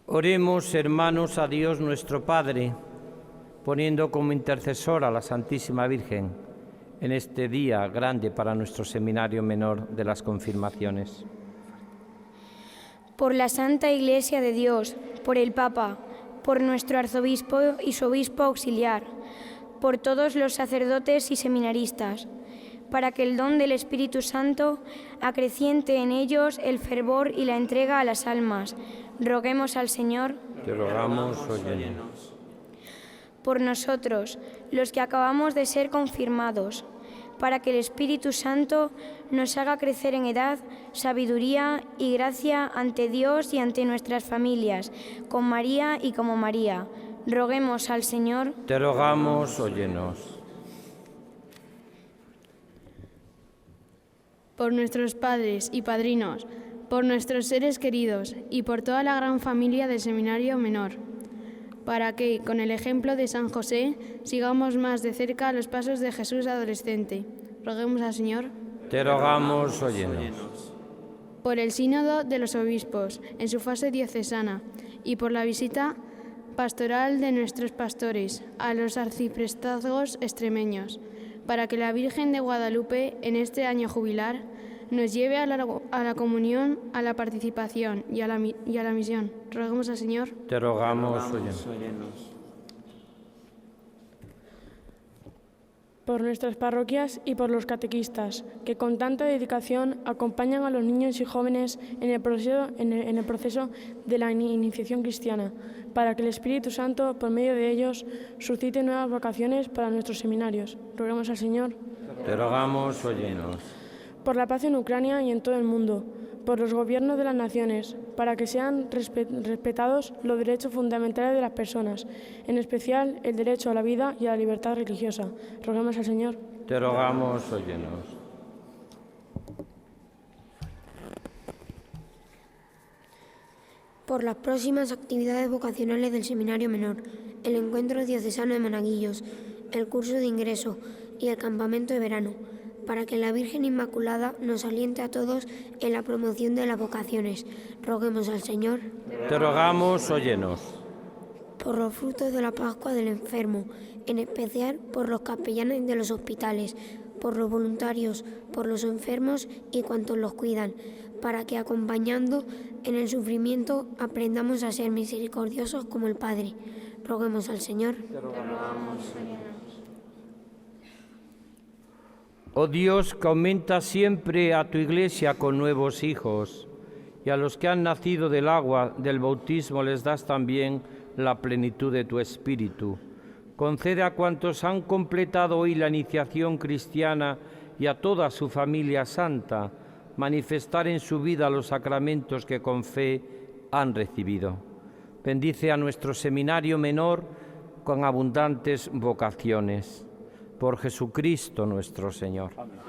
Oremos, hermanos, a Dios nuestro Padre, poniendo como intercesora a la Santísima Virgen en este día grande para nuestro seminario menor de las confirmaciones. Por la Santa Iglesia de Dios, por el Papa, por nuestro arzobispo y su obispo auxiliar, por todos los sacerdotes y seminaristas, para que el don del Espíritu Santo acreciente en ellos el fervor y la entrega a las almas. Roguemos al Señor. Te rogamos, óyenos. Por nosotros, los que acabamos de ser confirmados, para que el Espíritu Santo nos haga crecer en edad, sabiduría y gracia ante Dios y ante nuestras familias, con María y como María. Roguemos al Señor. Te rogamos, óyenos. Por nuestros padres y padrinos, por nuestros seres queridos y por toda la gran familia del Seminario Menor, para que, con el ejemplo de San José, sigamos más de cerca los pasos de Jesús adolescente. Roguemos al Señor. Te rogamos, óyenos. Por el sínodo de los obispos en su fase diocesana y por la visita pastoral de nuestros pastores a los arciprestazgos extremeños, para que la Virgen de Guadalupe, en este año jubilar, nos lleve a la comunión, a la participación y a la misión. Roguemos al Señor. Te rogamos, óyenos. Por nuestras parroquias y por los catequistas, que con tanta dedicación acompañan a los niños y jóvenes en el proceso de la iniciación cristiana, para que el Espíritu Santo, por medio de ellos, suscite nuevas vocaciones para nuestros seminarios. Roguemos al Señor. Te rogamos, óyenos. Por la paz en Ucrania y en todo el mundo, por los gobiernos de las naciones, para que sean respetados los derechos fundamentales de las personas, en especial el derecho a la vida y a la libertad religiosa. Roguemos al Señor. Te rogamos, óyenos. por las próximas actividades vocacionales del Seminario Menor, el Encuentro Diocesano de Monaguillos, el curso de ingreso y el campamento de verano, para que la Virgen Inmaculada nos aliente a todos en la promoción de las vocaciones. Roguemos al Señor. Te rogamos, óyenos. Por los frutos de la Pascua del enfermo, en especial por los capellanes de los hospitales, por los voluntarios, por los enfermos y cuantos los cuidan, para que acompañando en el sufrimiento aprendamos a ser misericordiosos como el Padre. Roguemos al Señor. Te rogamos, Señor. Oh Dios, que aumenta siempre a tu Iglesia con nuevos hijos, y a los que han nacido del agua del bautismo les das también la plenitud de tu Espíritu. Concede a cuantos han completado hoy la iniciación cristiana y a toda su familia santa manifestar en su vida los sacramentos que con fe han recibido. Bendice a nuestro seminario menor con abundantes vocaciones. Por Jesucristo nuestro Señor. Amén.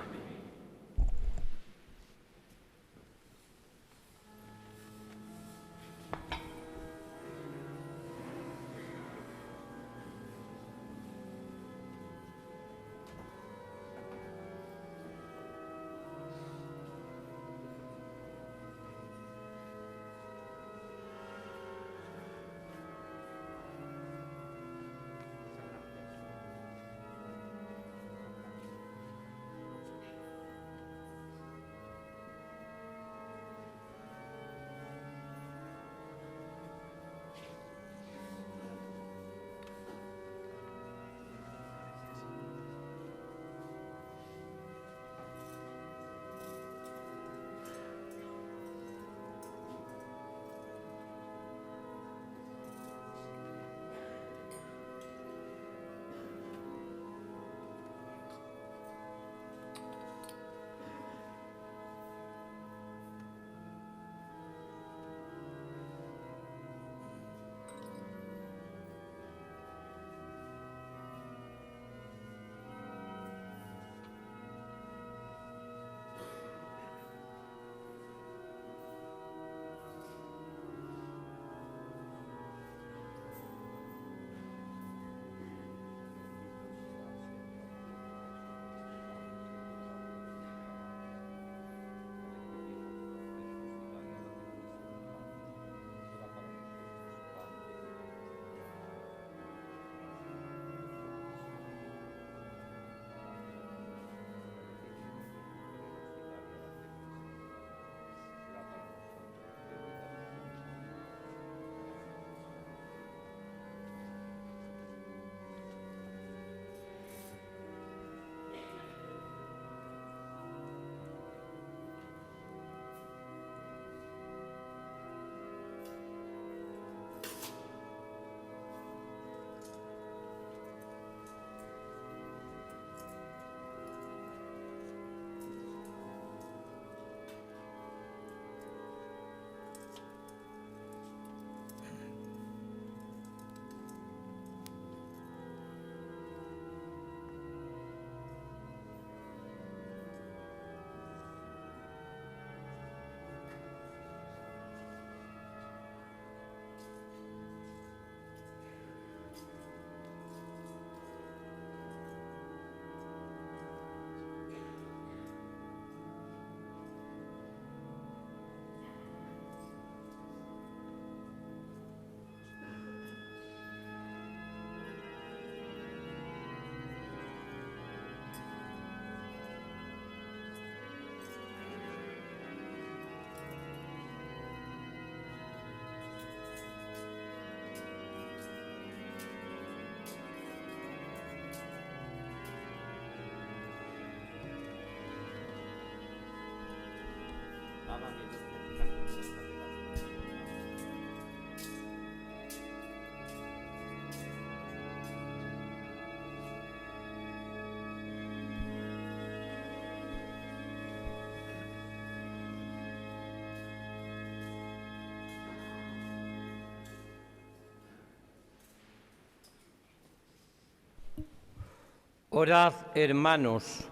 Orad, hermanos,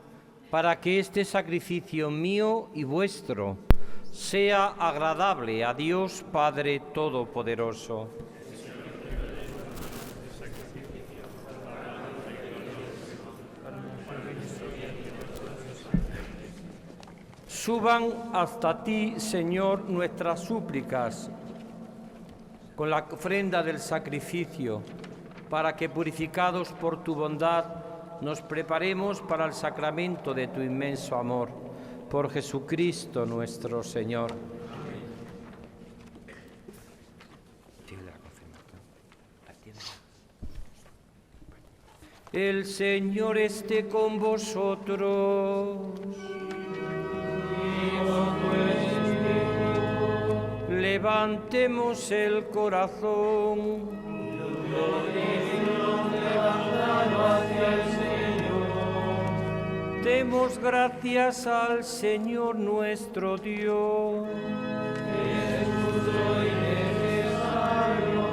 para que este sacrificio mío y vuestro sea agradable a Dios Padre Todopoderoso. Suban hasta ti, Señor, nuestras súplicas con la ofrenda del sacrificio, para que, purificados por tu bondad, nos preparemos para el sacramento de tu inmenso amor. Por Jesucristo nuestro Señor. El Señor esté con vosotros. Levantemos el corazón. Demos gracias al Señor nuestro Dios. Es justo y necesario.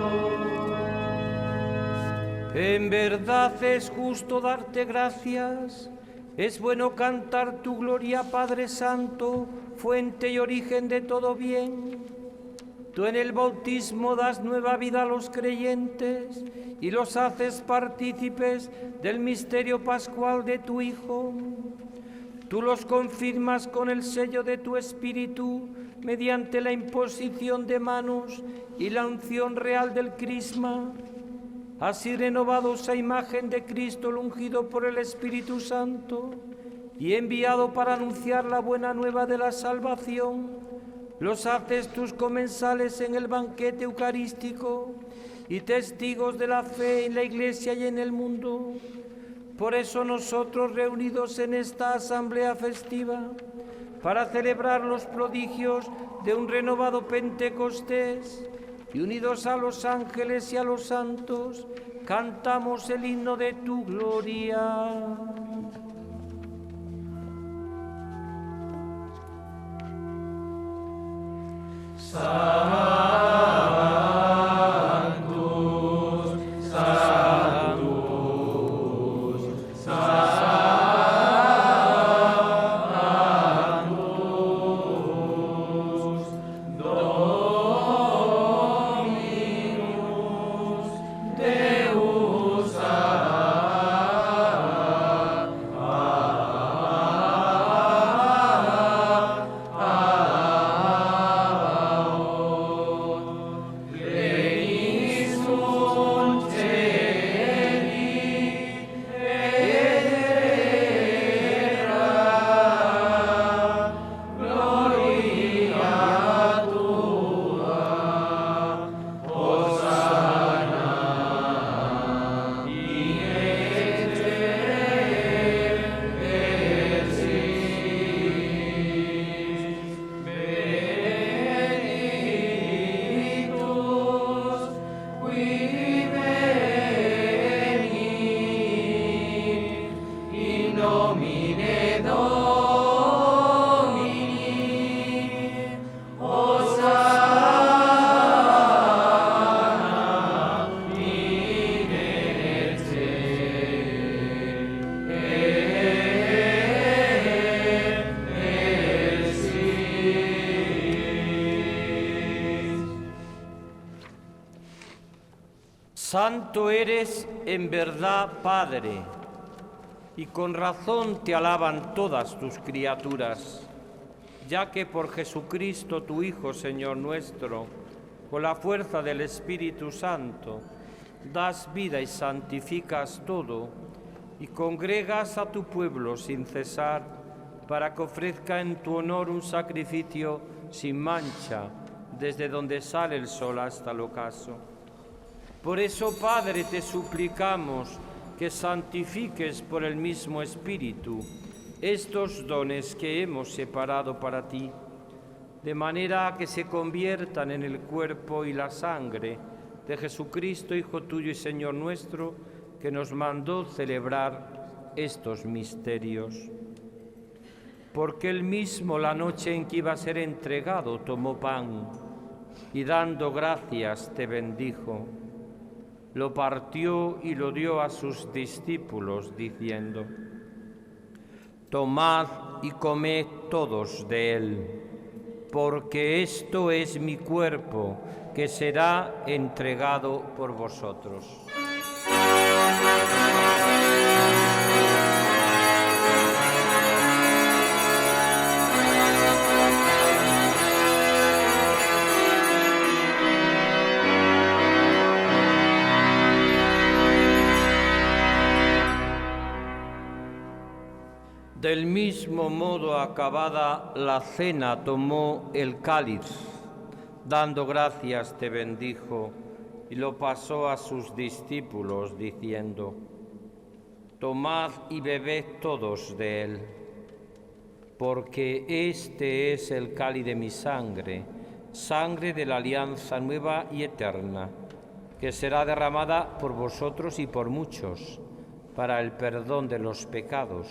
En verdad es justo darte gracias. Es bueno cantar tu gloria, Padre Santo, fuente y origen de todo bien. Tú en el bautismo das nueva vida a los creyentes y los haces partícipes del misterio pascual de tu Hijo. Tú los confirmas con el sello de tu Espíritu mediante la imposición de manos y la unción real del crisma. Así renovados a imagen de Cristo, el ungido por el Espíritu Santo y enviado para anunciar la buena nueva de la salvación, los haces tus comensales en el banquete eucarístico y testigos de la fe en la Iglesia y en el mundo. Por eso nosotros, reunidos en esta asamblea festiva, para celebrar los prodigios de un renovado Pentecostés y unidos a los ángeles y a los santos, cantamos el himno de tu gloria. Sanctus, Sanctus, Sanctus, Dominus Deus Santo eres en verdad, Padre, y con razón te alaban todas tus criaturas, ya que por Jesucristo, tu Hijo, Señor nuestro, con la fuerza del Espíritu Santo, das vida y santificas todo, y congregas a tu pueblo sin cesar, para que ofrezca en tu honor un sacrificio sin mancha, desde donde sale el sol hasta el ocaso. Por eso, Padre, te suplicamos que santifiques por el mismo Espíritu estos dones que hemos separado para ti, de manera que se conviertan en el cuerpo y la sangre de Jesucristo, Hijo tuyo y Señor nuestro, que nos mandó celebrar estos misterios. Porque él mismo, la noche en que iba a ser entregado, tomó pan y dando gracias te bendijo. Lo partió y lo dio a sus discípulos, diciendo: Tomad y comed todos de él, porque esto es mi cuerpo, que será entregado por vosotros. Del mismo modo, acabada la cena, tomó el cáliz, dando gracias, te bendijo, y lo pasó a sus discípulos, diciendo: tomad y bebed todos de él, porque este es el cáliz de mi sangre, sangre de la alianza nueva y eterna, que será derramada por vosotros y por muchos, para el perdón de los pecados.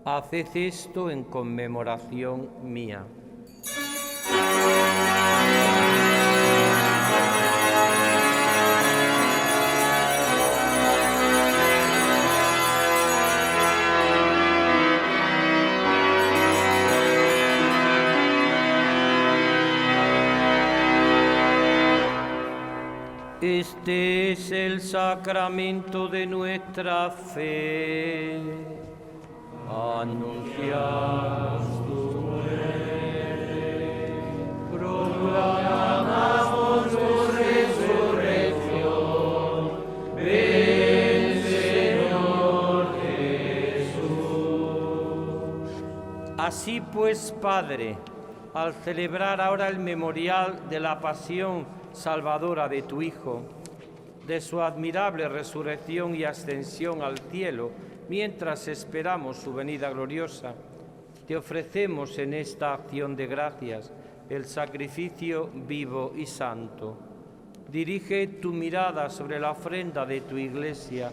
Haced esto en conmemoración mía. Este es el sacramento de nuestra fe. Anunciamos tu muerte, proclamamos tu resurrección. Ven, Señor Jesús. Así pues, Padre, al celebrar ahora el memorial de la pasión salvadora de tu Hijo, de su admirable resurrección y ascensión al cielo, mientras esperamos su venida gloriosa, te ofrecemos en esta acción de gracias el sacrificio vivo y santo. Dirige tu mirada sobre la ofrenda de tu Iglesia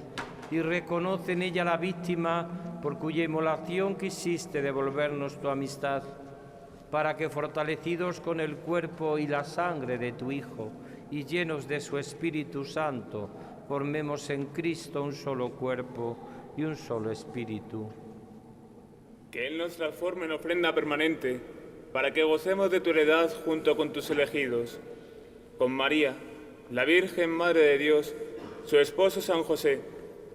y reconoce en ella la víctima por cuya inmolación quisiste devolvernos tu amistad, para que, fortalecidos con el cuerpo y la sangre de tu Hijo y llenos de su Espíritu Santo, formemos en Cristo un solo cuerpo y un solo espíritu. Que Él nos transforme en ofrenda permanente, para que gocemos de tu heredad junto con tus elegidos. Con María, la Virgen Madre de Dios, su esposo San José,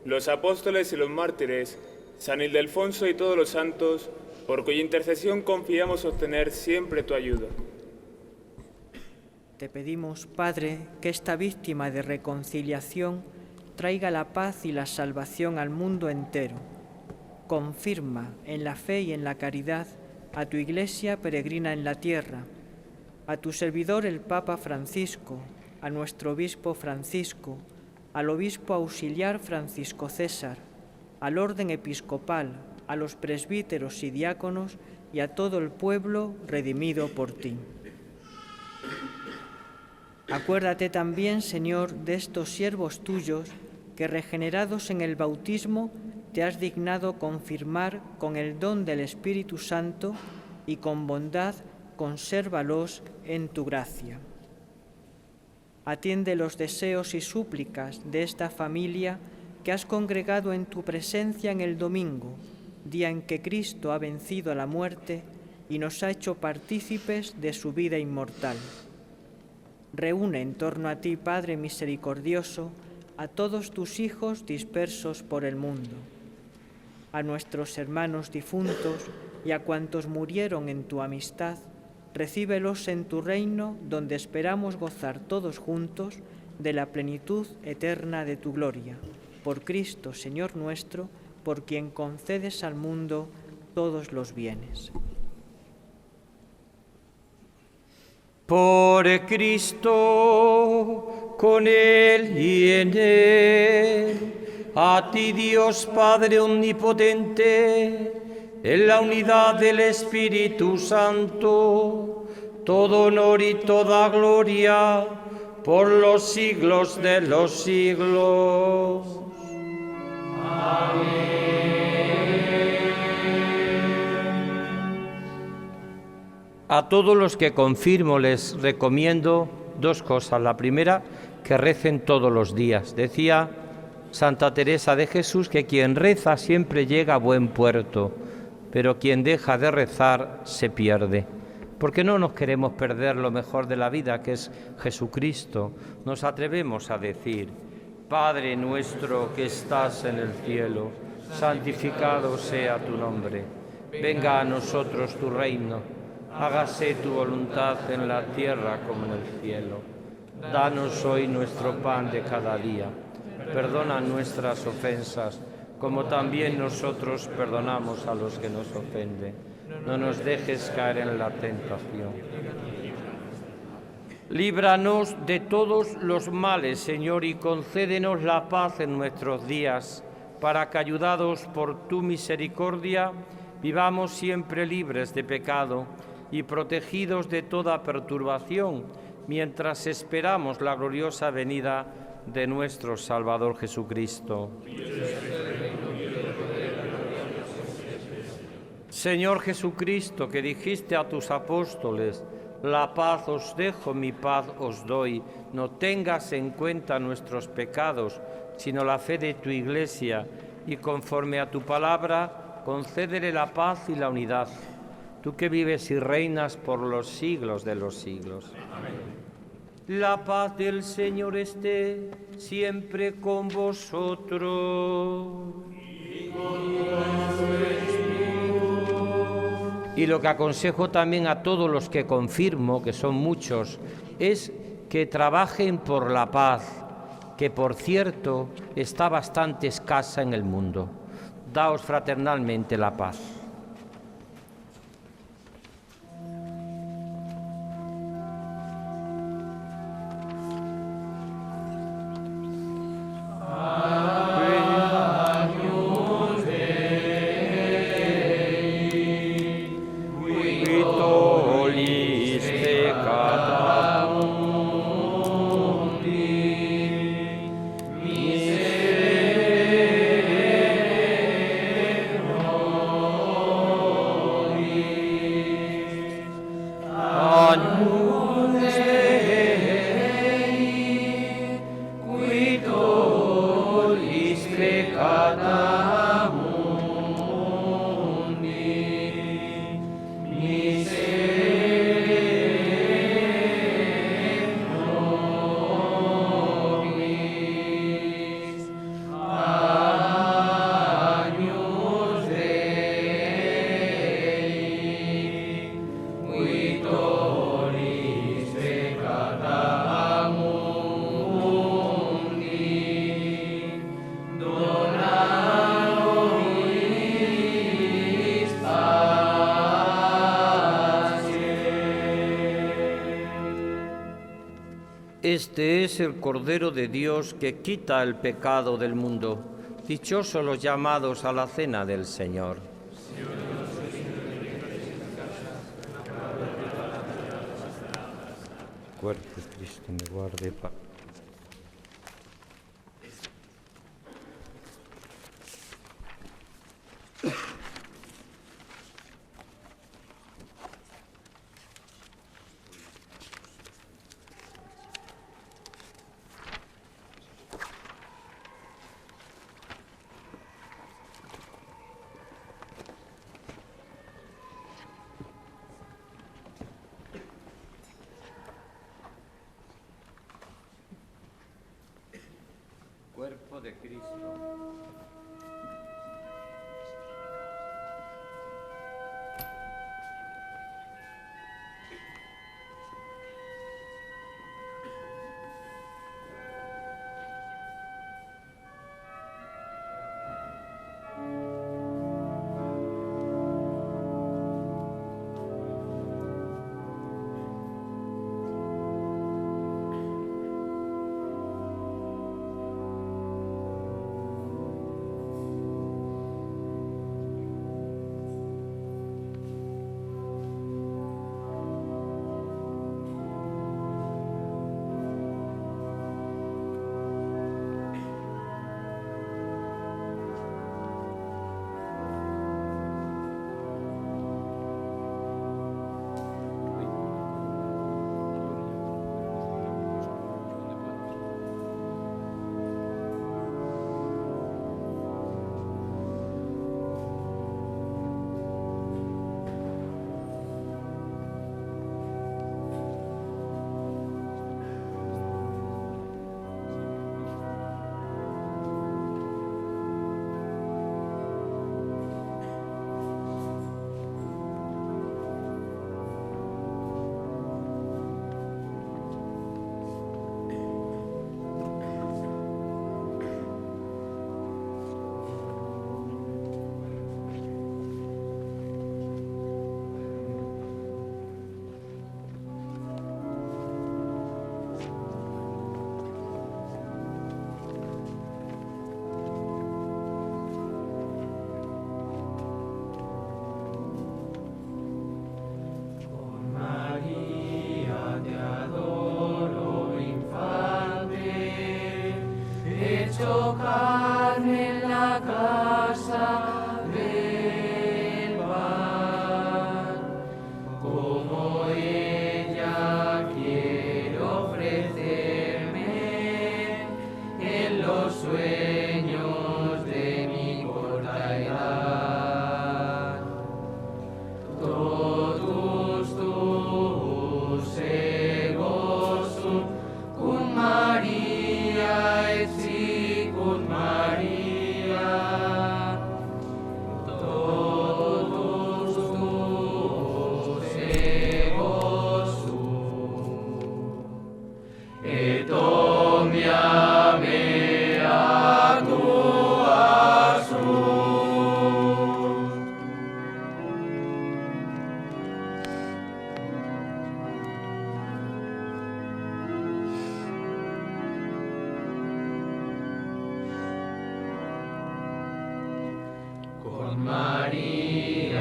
los apóstoles y los mártires, San Ildefonso y todos los santos, por cuya intercesión confiamos obtener siempre tu ayuda. Te pedimos, Padre, que esta víctima de reconciliación traiga la paz y la salvación al mundo entero. Confirma en la fe y en la caridad a tu Iglesia peregrina en la tierra, a tu servidor el Papa Francisco, a nuestro obispo Francisco, al obispo auxiliar Francisco César, al orden episcopal, a los presbíteros y diáconos y a todo el pueblo redimido por ti. Acuérdate también, Señor, de estos siervos tuyos que, regenerados en el bautismo, te has dignado confirmar con el don del Espíritu Santo y con bondad consérvalos en tu gracia. Atiende los deseos y súplicas de esta familia que has congregado en tu presencia en el domingo, día en que Cristo ha vencido a la muerte y nos ha hecho partícipes de su vida inmortal. Reúne en torno a ti, Padre misericordioso, a todos tus hijos dispersos por el mundo, a nuestros hermanos difuntos y a cuantos murieron en tu amistad, recíbelos en tu reino, donde esperamos gozar todos juntos de la plenitud eterna de tu gloria. Por Cristo, Señor nuestro, por quien concedes al mundo todos los bienes. Por Cristo, con Él y en Él, a ti Dios Padre omnipotente, en la unidad del Espíritu Santo, todo honor y toda gloria por los siglos de los siglos. Amén. A todos los que confirmo les recomiendo dos cosas. La primera, que recen todos los días. Decía Santa Teresa de Jesús que quien reza siempre llega a buen puerto, pero quien deja de rezar se pierde. porque no nos queremos perder lo mejor de la vida, que es Jesucristo, nos atrevemos a decir: Padre nuestro que estás en el cielo, santificado sea tu nombre. Venga a nosotros tu reino. Hágase tu voluntad en la tierra como en el cielo. Danos hoy nuestro pan de cada día. Perdona nuestras ofensas, como también nosotros perdonamos a los que nos ofenden. No nos dejes caer en la tentación. Líbranos de todos los males, Señor, y concédenos la paz en nuestros días, para que, ayudados por tu misericordia, vivamos siempre libres de pecado y protegidos de toda perturbación, mientras esperamos la gloriosa venida de nuestro Salvador Jesucristo. Señor Jesucristo, que dijiste a tus apóstoles: la paz os dejo, mi paz os doy, no tengas en cuenta nuestros pecados, sino la fe de tu Iglesia, y conforme a tu palabra, concédele la paz y la unidad. Tú que vives y reinas por los siglos de los siglos. Amén. La paz del Señor esté siempre con vosotros. Y con tu espíritu. Y lo que aconsejo también a todos los que confirmo, que son muchos, es que trabajen por la paz, que por cierto está bastante escasa en el mundo. Daos fraternalmente la paz. Este es el Cordero de Dios que quita el pecado del mundo. Dichosos los llamados a la cena del Señor. Cuerpo de Cristo me guarde. Cuerpo de Cristo.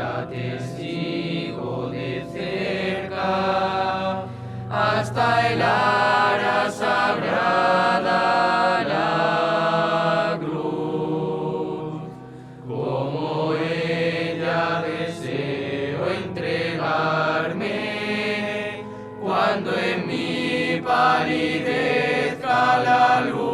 sea testigo de cerca, hasta el ara sagrada la cruz. Como ella deseo entregarme, cuando en mí palidezca la luz.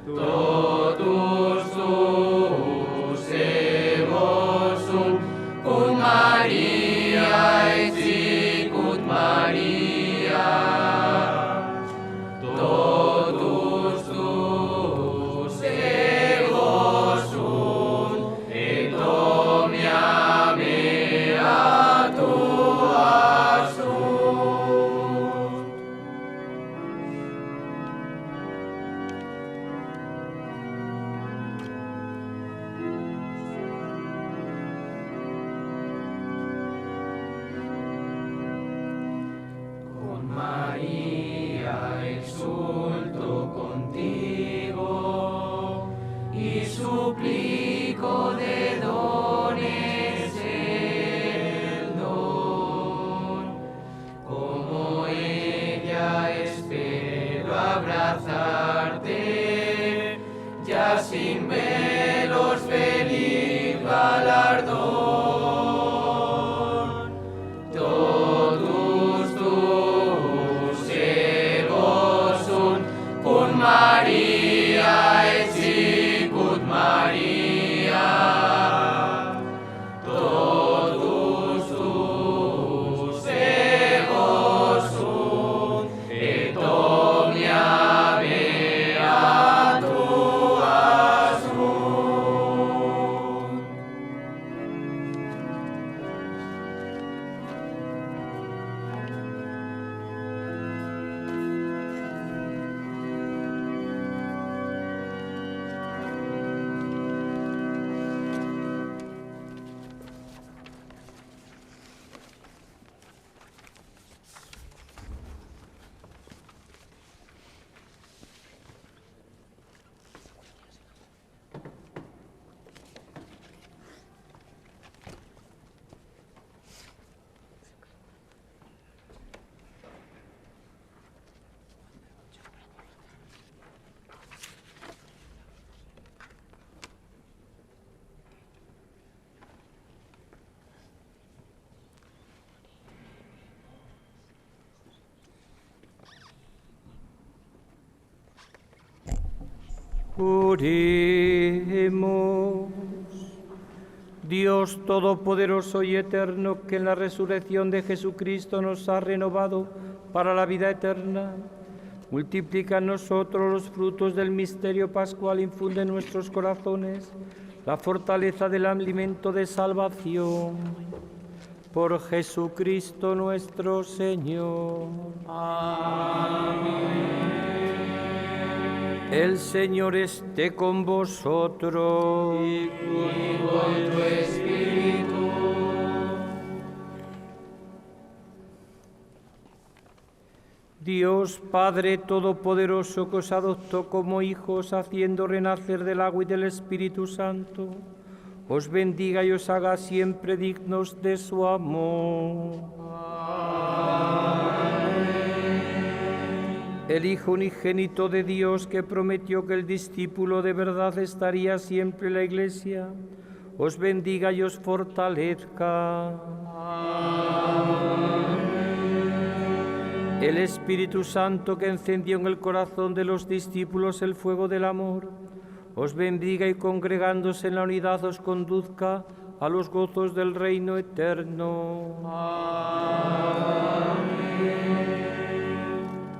Totus tus evosum, cum Maria et sicut Maria. Totus tus evosum, et omnia mea tua sunt. Con María exulto contigo y suplico de dones el don. Como ella espero abrazarte, ya sin velos feliz galardón. Totus tus evosum, cum Maria et sicut Maria. Totus tus evosum, et omnia mea tua sunt. Oremos. Dios Todopoderoso y Eterno, que en la resurrección de Jesucristo nos ha renovado para la vida eterna, multiplica en nosotros los frutos del misterio pascual, infunde en nuestros corazones la fortaleza del alimento de salvación. Por Jesucristo nuestro Señor. Amén. El Señor esté con vosotros. Y con tu espíritu. Dios Padre Todopoderoso, que os adoptó como hijos, haciendo renacer del agua y del Espíritu Santo, os bendiga y os haga siempre dignos de su amor. El Hijo unigénito de Dios, que prometió que el discípulo de verdad estaría siempre en la Iglesia, os bendiga y os fortalezca. El Espíritu Santo, que encendió en el corazón de los discípulos el fuego del amor, os bendiga y congregándose en la unidad os conduzca a los gozos del reino eterno.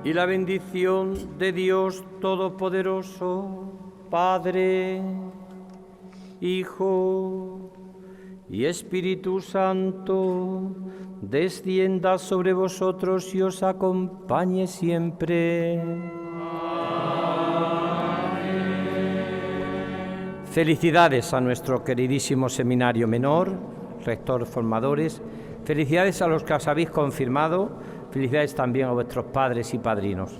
Y la bendición de Dios Todopoderoso, Padre, Hijo y Espíritu Santo, descienda sobre vosotros y os acompañe siempre. Felicidades a nuestro queridísimo seminario menor, rector, formadores. Felicidades a los que os habéis confirmado. Felicidades también a vuestros padres y padrinos.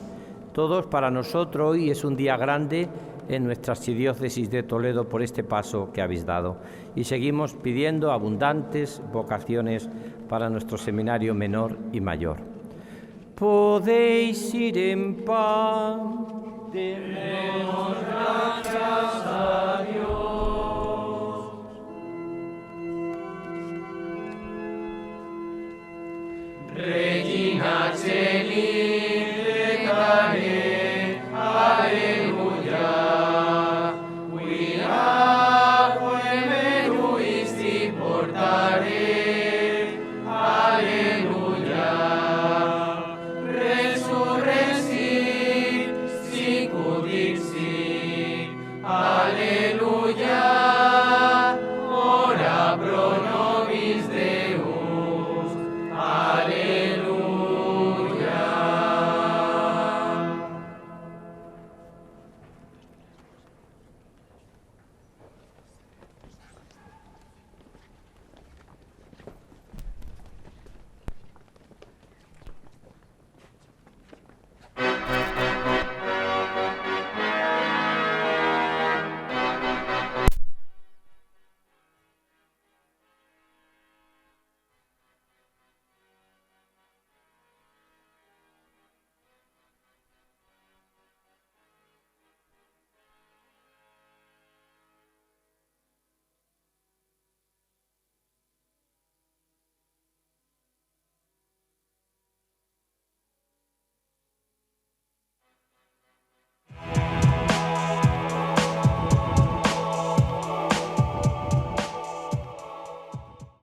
Todos, para nosotros hoy es un día grande en nuestra archidiócesis de Toledo por este paso que habéis dado. Y seguimos pidiendo abundantes vocaciones para nuestro seminario menor y mayor. Podéis ir en paz. Demos gracias a Dios.